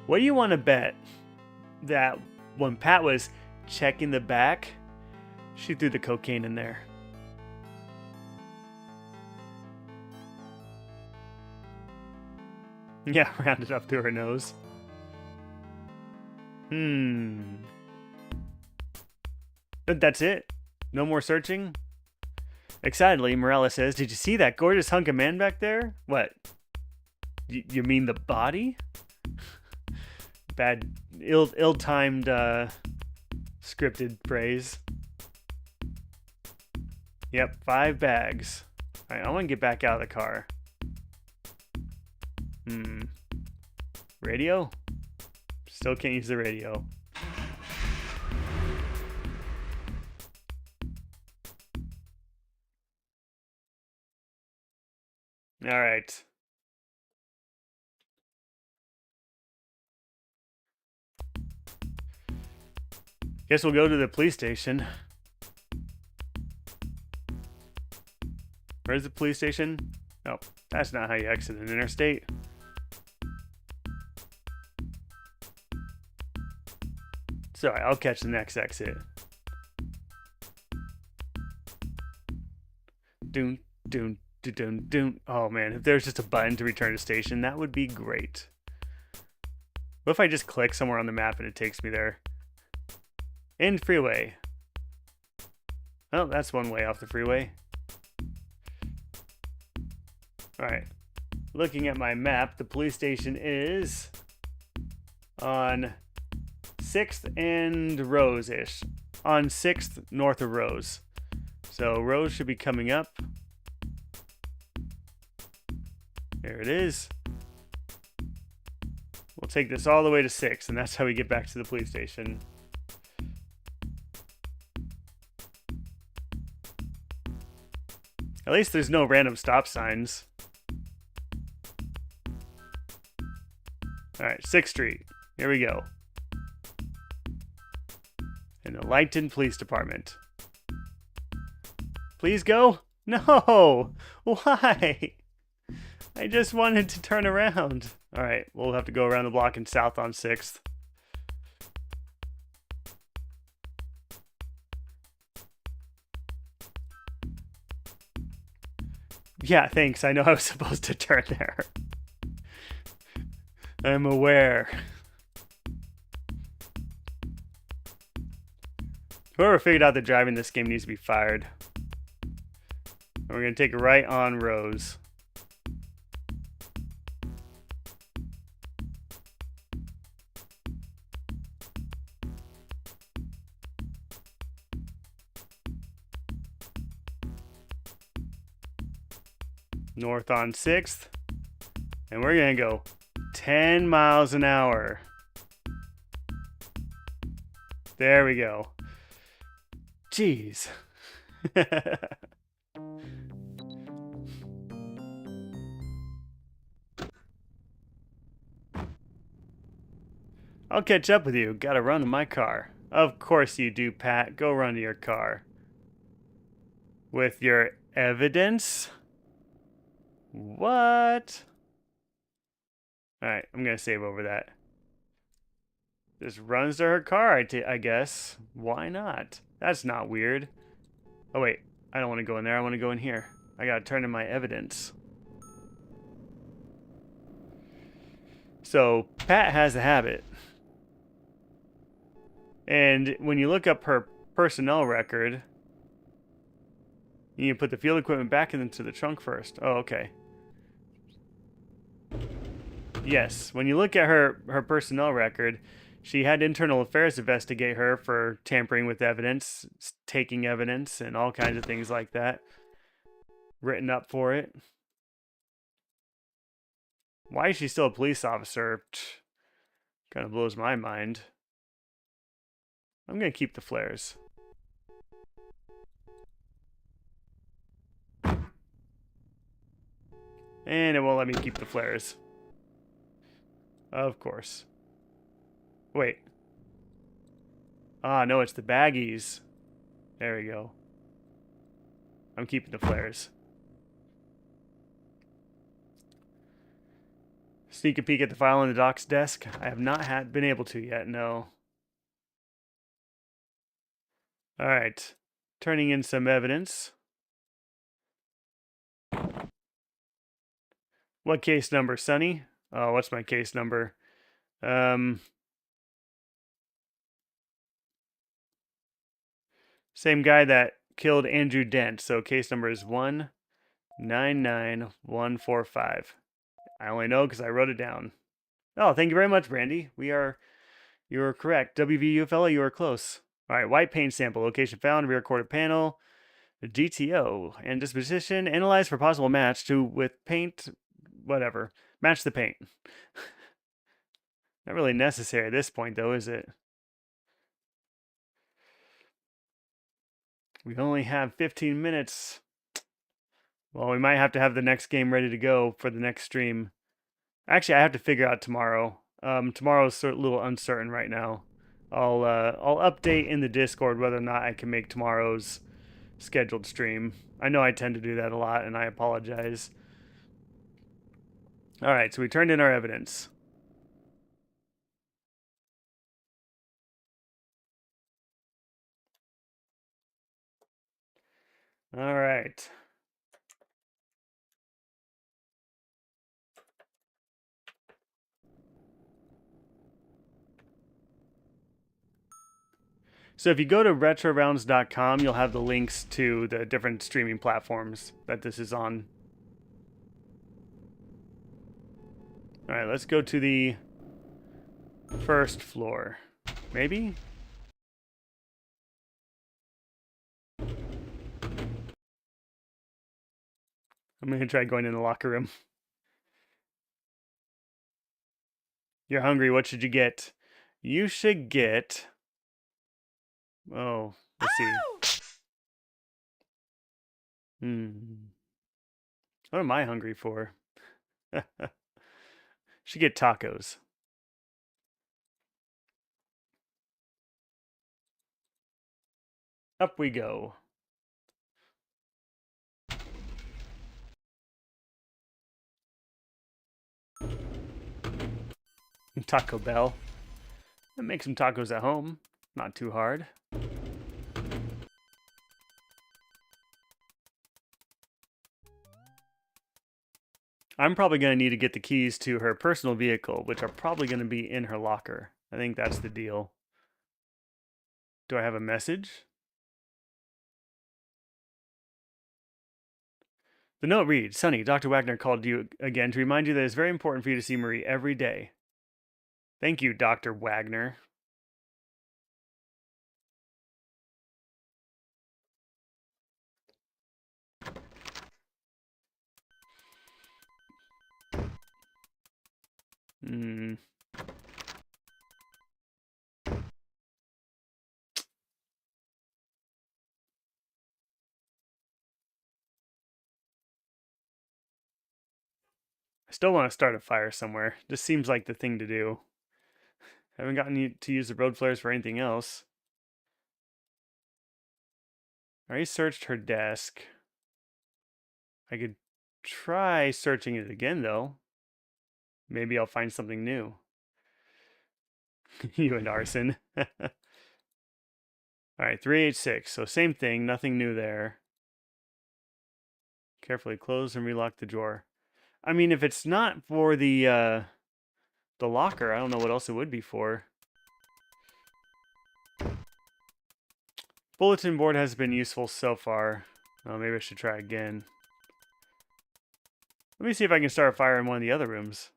Speaker 1: What do you want to bet? That when Pat was checking the back, she threw the cocaine in there. Yeah, round it up to her nose. But that's it? No more searching? Excitedly, Morales says, did you see that gorgeous hunk of man back there? What? You mean the body? Bad, ill-timed, scripted phrase. Yep, 5 bags. Alright, I want to get back out of the car. Radio? Still can't use the radio. Alright. Guess we'll go to the police station. Where's the police station? Oh, that's not how you exit an interstate. Sorry, I'll catch the next exit. Doon, doon, doon, doon, doon. Oh man, if there's just a button to return to station, that would be great. What if I just click somewhere on the map and it takes me there? End freeway. Oh, that's one way off the freeway. Alright. Looking at my map, the police station is on 6th and Rose-ish. On 6th north of Rose. So Rose should be coming up. There it is. We'll take this all the way to 6th, and that's how we get back to the police station. At least there's no random stop signs. Alright, 6th Street. Here we go. In the Langton Police Department. Please go? No! Why? I just wanted to turn around. Alright, we'll have to go around the block and south on 6th. Yeah, thanks. I know I was supposed to turn there. I'm aware. Whoever figured out that driving this game needs to be fired. And we're going to take a right on Rose. North on 6th. And we're going to go 10 miles an hour. There we go. Jeez. I'll catch up with you. Gotta run to my car. Of course you do, Pat. Go run to your car. With your evidence? What? Alright, I'm gonna save over that. Just runs to her car, I guess. Why not? That's not weird. Oh wait, I don't want to go in there. I want to go in here. I gotta turn in my evidence. So, Pat has a habit. And when you look up her personnel record, you need to put the field equipment back into the trunk first. Oh, okay. Yes, when you look at her personnel record, she had internal affairs investigate her for tampering with evidence, taking evidence, and all kinds of things like that. Written up for it. Why is she still a police officer? Kind of blows my mind. I'm going to keep the flares. And it won't let me keep the flares. Of course. Wait. Ah, no, it's the baggies. There we go. I'm keeping the flares. Sneak a peek at the file on the doc's desk. I have not been able to yet, no. Alright. Turning in some evidence. What case number, Sonny? Oh, what's my case number? Same guy that killed Andrew Dent. So case number is 199145. I only know because I wrote it down. Oh, thank you very much, Brandy. You are correct. WVU fella, you are close. All right, white paint sample, location found, rear quarter panel, GTO, and disposition, analyzed for possible match to with paint, whatever. Match the paint. Not really necessary at this point, though, is it? We only have 15 minutes. Well, we might have to have the next game ready to go for the next stream. Actually, I have to figure out tomorrow. Tomorrow's a little uncertain right now. I'll update in the Discord whether or not I can make tomorrow's scheduled stream. I know I tend to do that a lot, and I apologize. All right, so we turned in our evidence. All right. So if you go to retrorounds.com, you'll have the links to the different streaming platforms that this is on. All right, let's go to the first floor. Maybe? I'm going to try going in the locker room. You're hungry. What should you get? You should get... Oh, let's see. What am I hungry for? Should get tacos. Up we go. Taco Bell. I'll make some tacos at home. Not too hard. I'm probably going to need to get the keys to her personal vehicle, which are probably going to be in her locker. I think that's the deal. Do I have a message? The note reads, Sonny, Dr. Wagner called you again to remind you that it's very important for you to see Marie every day. Thank you, Dr. Wagner. Hmm. I still want to start a fire somewhere. Just seems like the thing to do. I haven't gotten to use the road flares for anything else. I already searched her desk. I could try searching it again, though. Maybe I'll find something new. You and arson. Alright, 386. So same thing, nothing new there. Carefully close and relock the drawer. I mean, if it's not for the locker, I don't know what else it would be for. Bulletin board has been useful so far. Oh, maybe I should try again. Let me see if I can start a fire in one of the other rooms.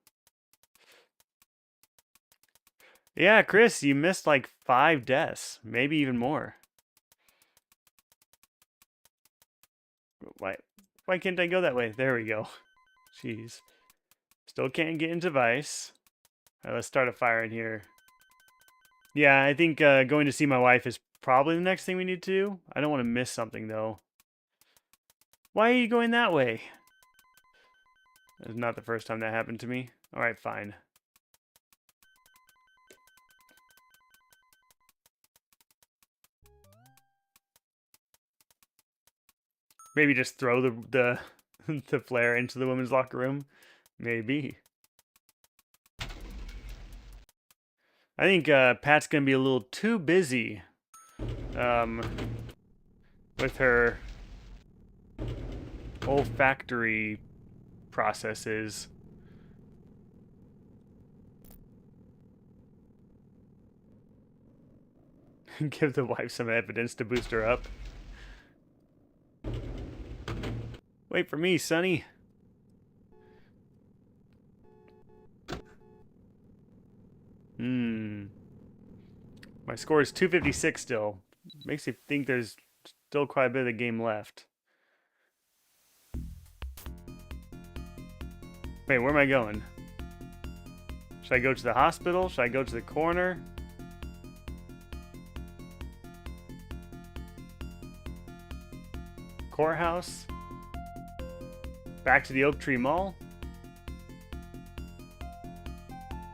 Speaker 1: Yeah, Chris, you missed like 5 deaths. Maybe even more. Why can't I go that way? There we go. Jeez. Still can't get into Vice. Alright, let's start a fire in here. Yeah, I think going to see my wife is probably the next thing we need to do. I don't want to miss something, though. Why are you going that way? That's not the first time that happened to me. Alright, fine. Maybe just throw the the flare into the women's locker room. Maybe. I think Pat's gonna be a little too busy with her olfactory processes. Give the wife some evidence to boost her up. Wait for me, Sonny. My score is 256 still. Makes you think there's still quite a bit of the game left. Wait, where am I going? Should I go to the hospital? Should I go to the corner? Courthouse? Back to the Oak Tree Mall?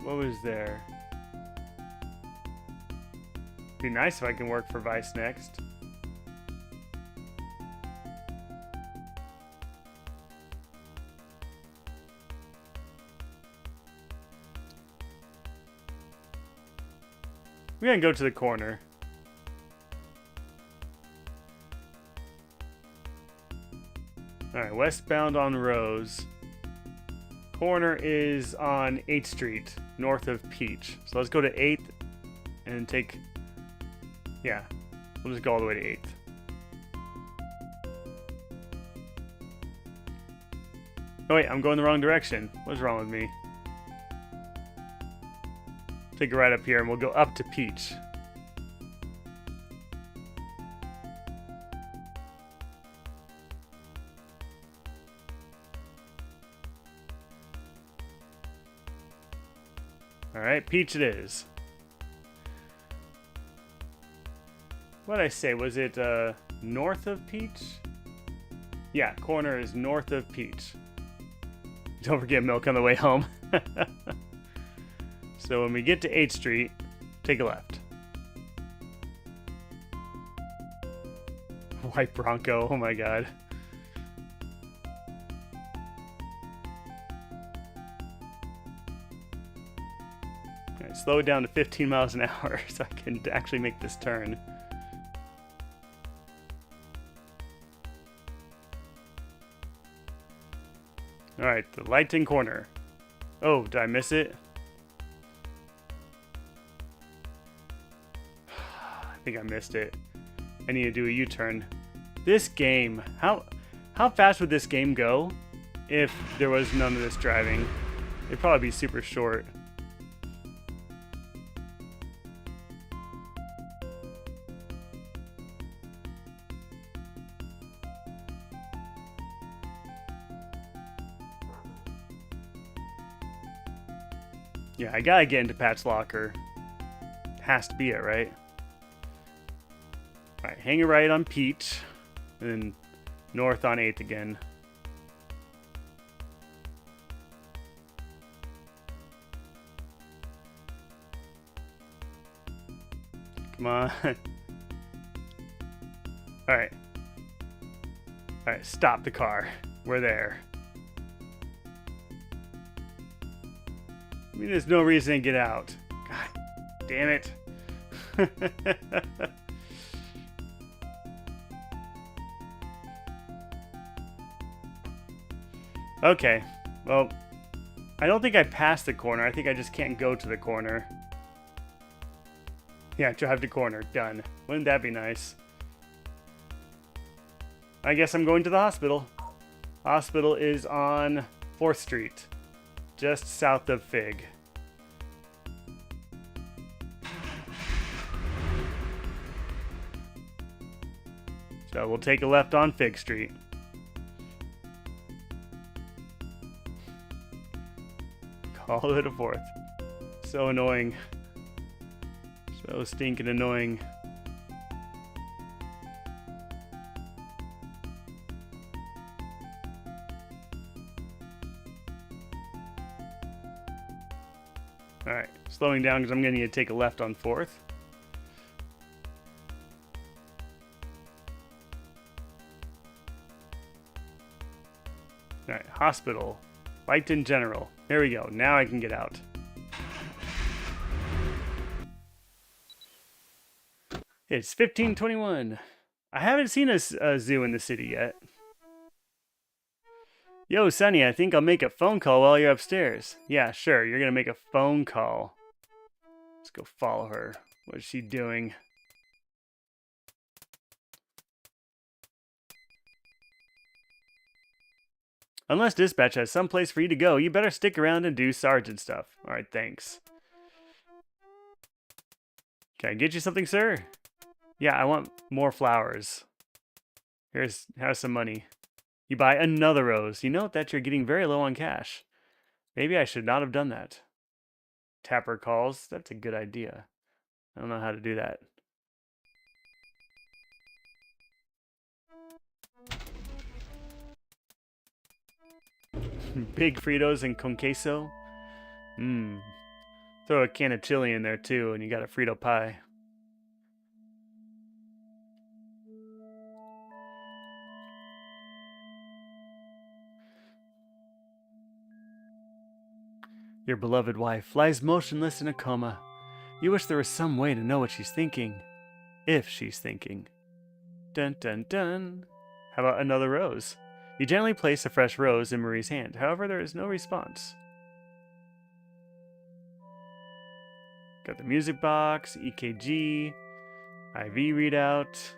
Speaker 1: What was there? Be nice if I can work for Vice next. We're gonna go to the corner. Alright, westbound on Rose. Corner is on 8th Street, north of Peach. So let's go to 8th and take... Yeah, we'll just go all the way to 8th. Oh wait, I'm going the wrong direction. What's wrong with me? Take a right up here and we'll go up to Peach. Alright, Peach it is. What did I say? Was it north of Peach? Yeah, corner is north of Peach. Don't forget milk on the way home. So when we get to 8th Street, take a left. White Bronco, oh my god. Alright, slow it down to 15 miles an hour so I can actually make this turn. Alright, the lighting corner. Oh, did I miss it? I think I missed it. I need to do a U-turn. This game, how How fast would this game go if there was none of this driving? It'd probably be super short. Yeah, I gotta get into Pat's locker. Has to be it, right? Alright, hang a right on Peach. And then north on 8th again. Come on. Alright. Alright, stop the car. We're there. I mean, there's no reason to get out. God damn it. Okay. Well, I don't think I passed the corner. I think I just can't go to the corner. Yeah, drive to corner. Done. Wouldn't that be nice? I guess I'm going to the hospital. Hospital is on 4th Street. Just south of Fig. So we'll take a left on Fig Street. Call it a 4th. So annoying. So stinking annoying. Alright, slowing down because I'm going to need to take a left on 4th. Alright, hospital. Light in general. There we go. Now I can get out. It's 15:21. I haven't seen a zoo in the city yet. Yo, Sunny, I think I'll make a phone call while you're upstairs. Yeah, sure. You're going to make a phone call. Let's go follow her. What is she doing? Unless dispatch has some place for you to go, you better stick around and do sergeant stuff. Alright, thanks. Can I get you something, sir? Yeah, I want more flowers. Here's some money. You buy another rose. You note that you're getting very low on cash. Maybe I should not have done that. Tapper calls. That's a good idea. I don't know how to do that. Big Fritos and con queso. Throw a can of chili in there too, and you got a Frito pie. Your beloved wife lies motionless in a coma. You wish there was some way to know what she's thinking. If she's thinking. Dun dun dun. How about another rose? You gently place a fresh rose in Marie's hand. However, there is no response. Got the music box, EKG, IV readout.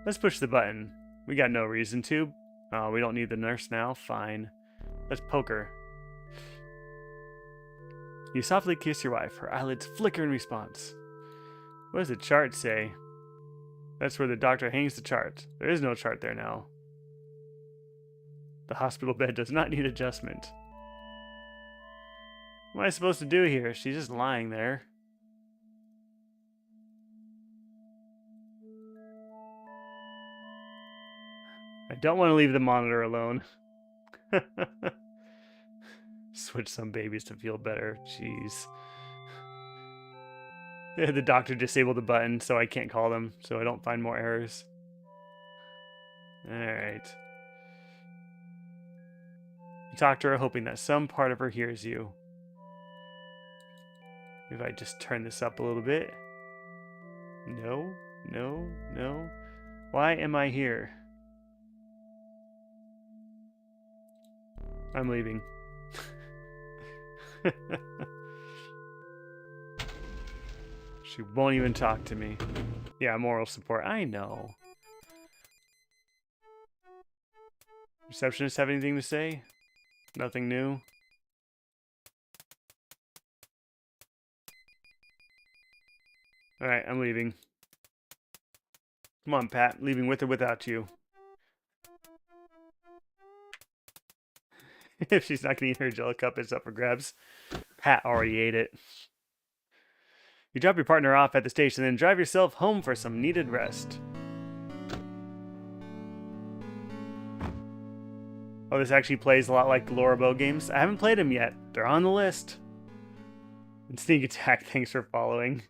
Speaker 1: Let's push the button. We got no reason to. Oh, we don't need the nurse now. Fine. Let's poke her. You softly kiss your wife. Her eyelids flicker in response. What does the chart say? That's where the doctor hangs the chart. There is no chart there now. The hospital bed does not need adjustment. What am I supposed to do here? She's just lying there. I don't want to leave the monitor alone. Switch some babies to feel better. Jeez. The doctor disabled the button so I can't call them, so I don't find more errors. Alright. You talk to her hoping that some part of her hears you. If I just turn this up a little bit. No, no, no. Why am I here? I'm leaving. She won't even talk to me. Yeah, moral support. I know. Receptionist have anything to say? Nothing new? Alright, I'm leaving. Come on, Pat. Leaving with or without you. If she's not going to eat her Jello cup, it's up for grabs. Pat already ate it. You drop your partner off at the station, then drive yourself home for some needed rest. Oh, this actually plays a lot like the Lorabo games. I haven't played them yet. They're on the list. And Sneak Attack, thanks for following.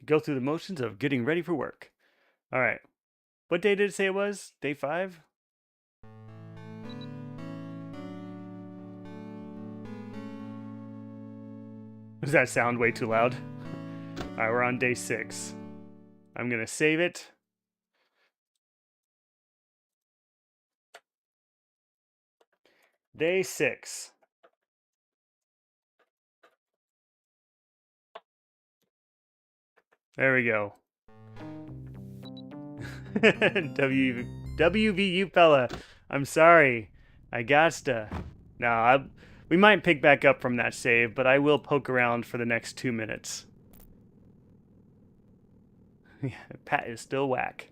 Speaker 1: Go through the motions of getting ready for work. Alright. What day did it say it was? Day 5? Does that sound way too loud? Alright, we're on day 6. I'm gonna save it. Day 6. There we go. WVU fella. I'm sorry. I gotcha. Nah, we might pick back up from that save, but I will poke around for the next 2 minutes. Pat is still whack.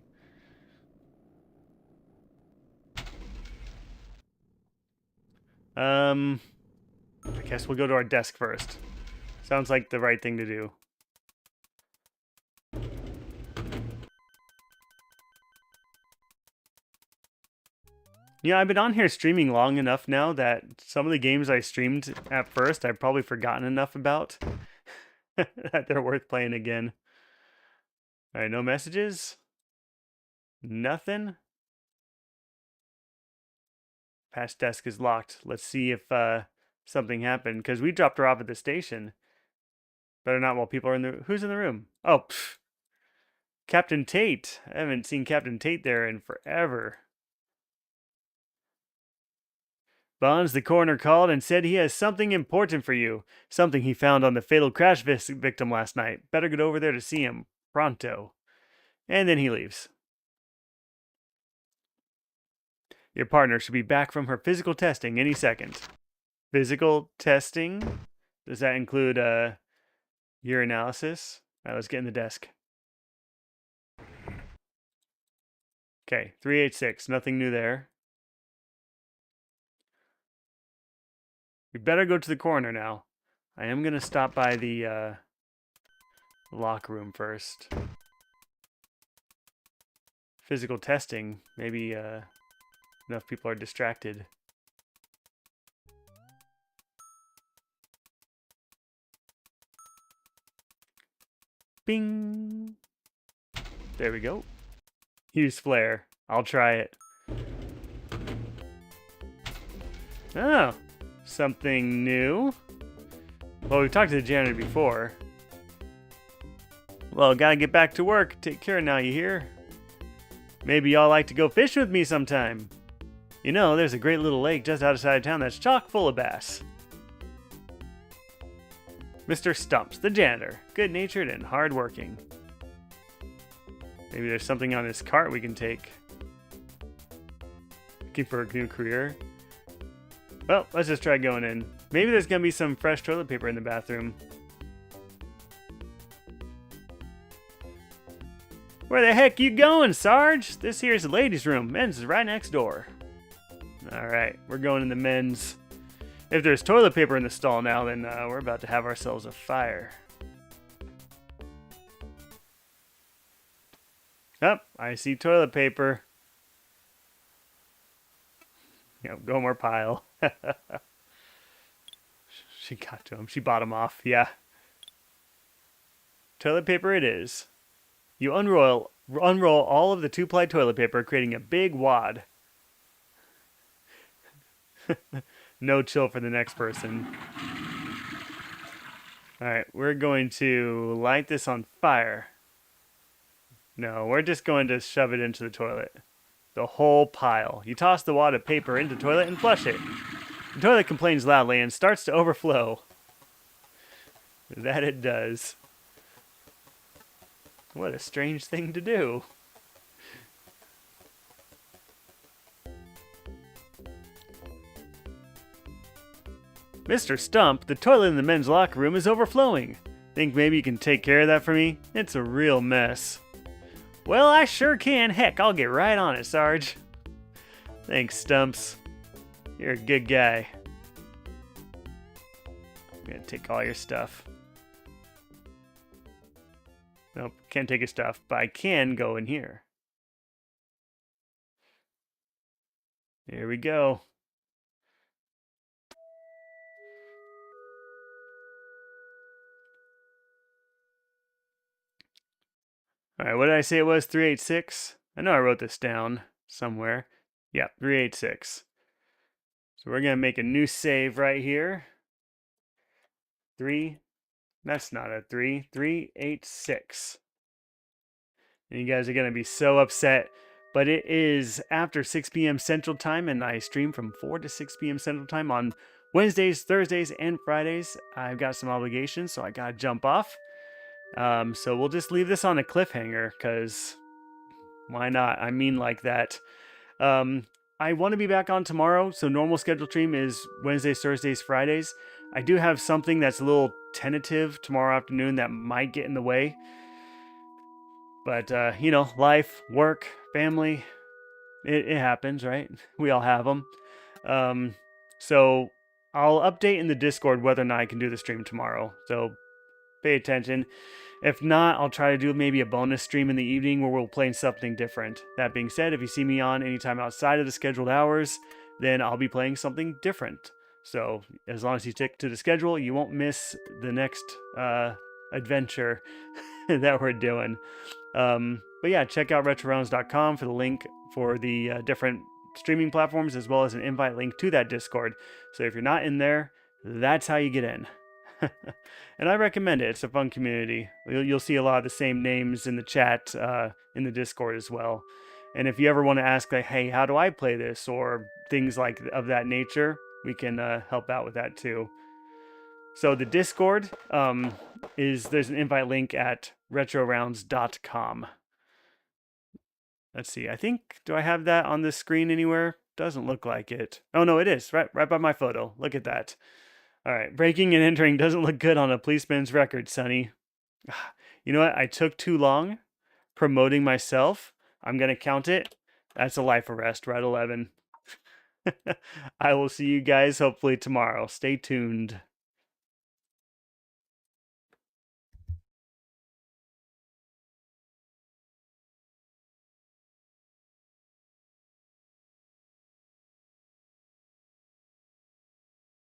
Speaker 1: I guess we'll go to our desk first. Sounds like the right thing to do. Yeah, I've been on here streaming long enough now that some of the games I streamed at first, I've probably forgotten enough about that they're worth playing again. Alright, no messages? Nothing? Pat's desk is locked. Let's see if something happened, because we dropped her off at the station. Better not while people are in the... Who's in the room? Oh, pfft. Captain Tate. I haven't seen Captain Tate there in forever. Bonds, the coroner called and said he has something important for you. Something he found on the fatal crash victim last night. Better get over there to see him. Pronto. And then he leaves. Your partner should be back from her physical testing any second. Physical testing? Does that include urinalysis? Alright, let's get in the desk. Okay, 386. Nothing new there. We better go to the coroner now. I am going to stop by the locker room first. Physical testing. Maybe enough people are distracted. Bing! There we go. Use flare. I'll try it. Oh, something new. Well, we've talked to the janitor before. Well, gotta get back to work. Take care now, you hear? Maybe y'all like to go fish with me sometime. You know, there's a great little lake just outside of town that's chock full of bass. Mr. Stumps, the janitor. Good-natured and hard-working. Maybe there's something on his cart we can take. Looking for a new career. Well, let's just try going in. Maybe there's gonna be some fresh toilet paper in the bathroom. Where the heck you going, Sarge? This here's the ladies' room. Men's is right next door. Alright, we're going in the men's. If there's toilet paper in the stall now, then we're about to have ourselves a fire. Oh, I see toilet paper. Yeah, go more pile. She got to him. She bought him off. Yeah. Toilet paper it is. You unroll all of the 2-ply toilet paper, creating a big wad. No chill for the next person. Alright, we're going to light this on fire. No, we're just going to shove it into the toilet. The whole pile. You toss the wad of paper into the toilet and flush it. The toilet complains loudly and starts to overflow. That it does. What a strange thing to do. Mr. Stump, the toilet in the men's locker room is overflowing. Think maybe you can take care of that for me? It's a real mess. Well, I sure can. Heck, I'll get right on it, Sarge. Thanks, Stumps. You're a good guy. I'm gonna take all your stuff. Nope, can't take your stuff, but I can go in here. Here we go. Alright, what did I say it was? 386? I know I wrote this down somewhere. Yeah, 386. So we're going to make a new save right here. 3. That's not a 3. 386. And you guys are going to be so upset. But it is after 6 p.m. Central Time, and I stream from 4 to 6 p.m. Central Time on Wednesdays, Thursdays, and Fridays. I've got some obligations, so I got to jump off. So we'll just leave this on a cliffhanger, because why not? I mean like that. I want to be back on tomorrow, so normal schedule stream is Wednesdays, Thursdays, Fridays. I do have something that's a little tentative tomorrow afternoon that might get in the way. But, you know, life, work, family, it happens, right? We all have them. So I'll update in the Discord whether or not I can do the stream tomorrow. So pay attention. If not, I'll try to do maybe a bonus stream in the evening where we'll play something different. That being said, if you see me on anytime outside of the scheduled hours, then I'll be playing something different. So as long as you stick to the schedule, you won't miss the next adventure that we're doing. But yeah, check out RetroRounds.com for the link for the different streaming platforms, as well as an invite link to that Discord. So if you're not in there, that's how you get in. And I recommend it. It's a fun community. You'll see a lot of the same names in the chat in the Discord as well. And if you ever want to ask, like, hey, how do I play this, or things like of that nature, we can help out with that too. So the Discord there's an invite link at retrorounds.com. Let's see. I think, do I have that on the screen anywhere? Doesn't look like it. Oh no, it is right by my photo. Look at that. All right, breaking and entering doesn't look good on a policeman's record, Sonny. You know what? I took too long promoting myself. I'm going to count it. That's a life arrest, right, 11. I will see you guys hopefully tomorrow. Stay tuned.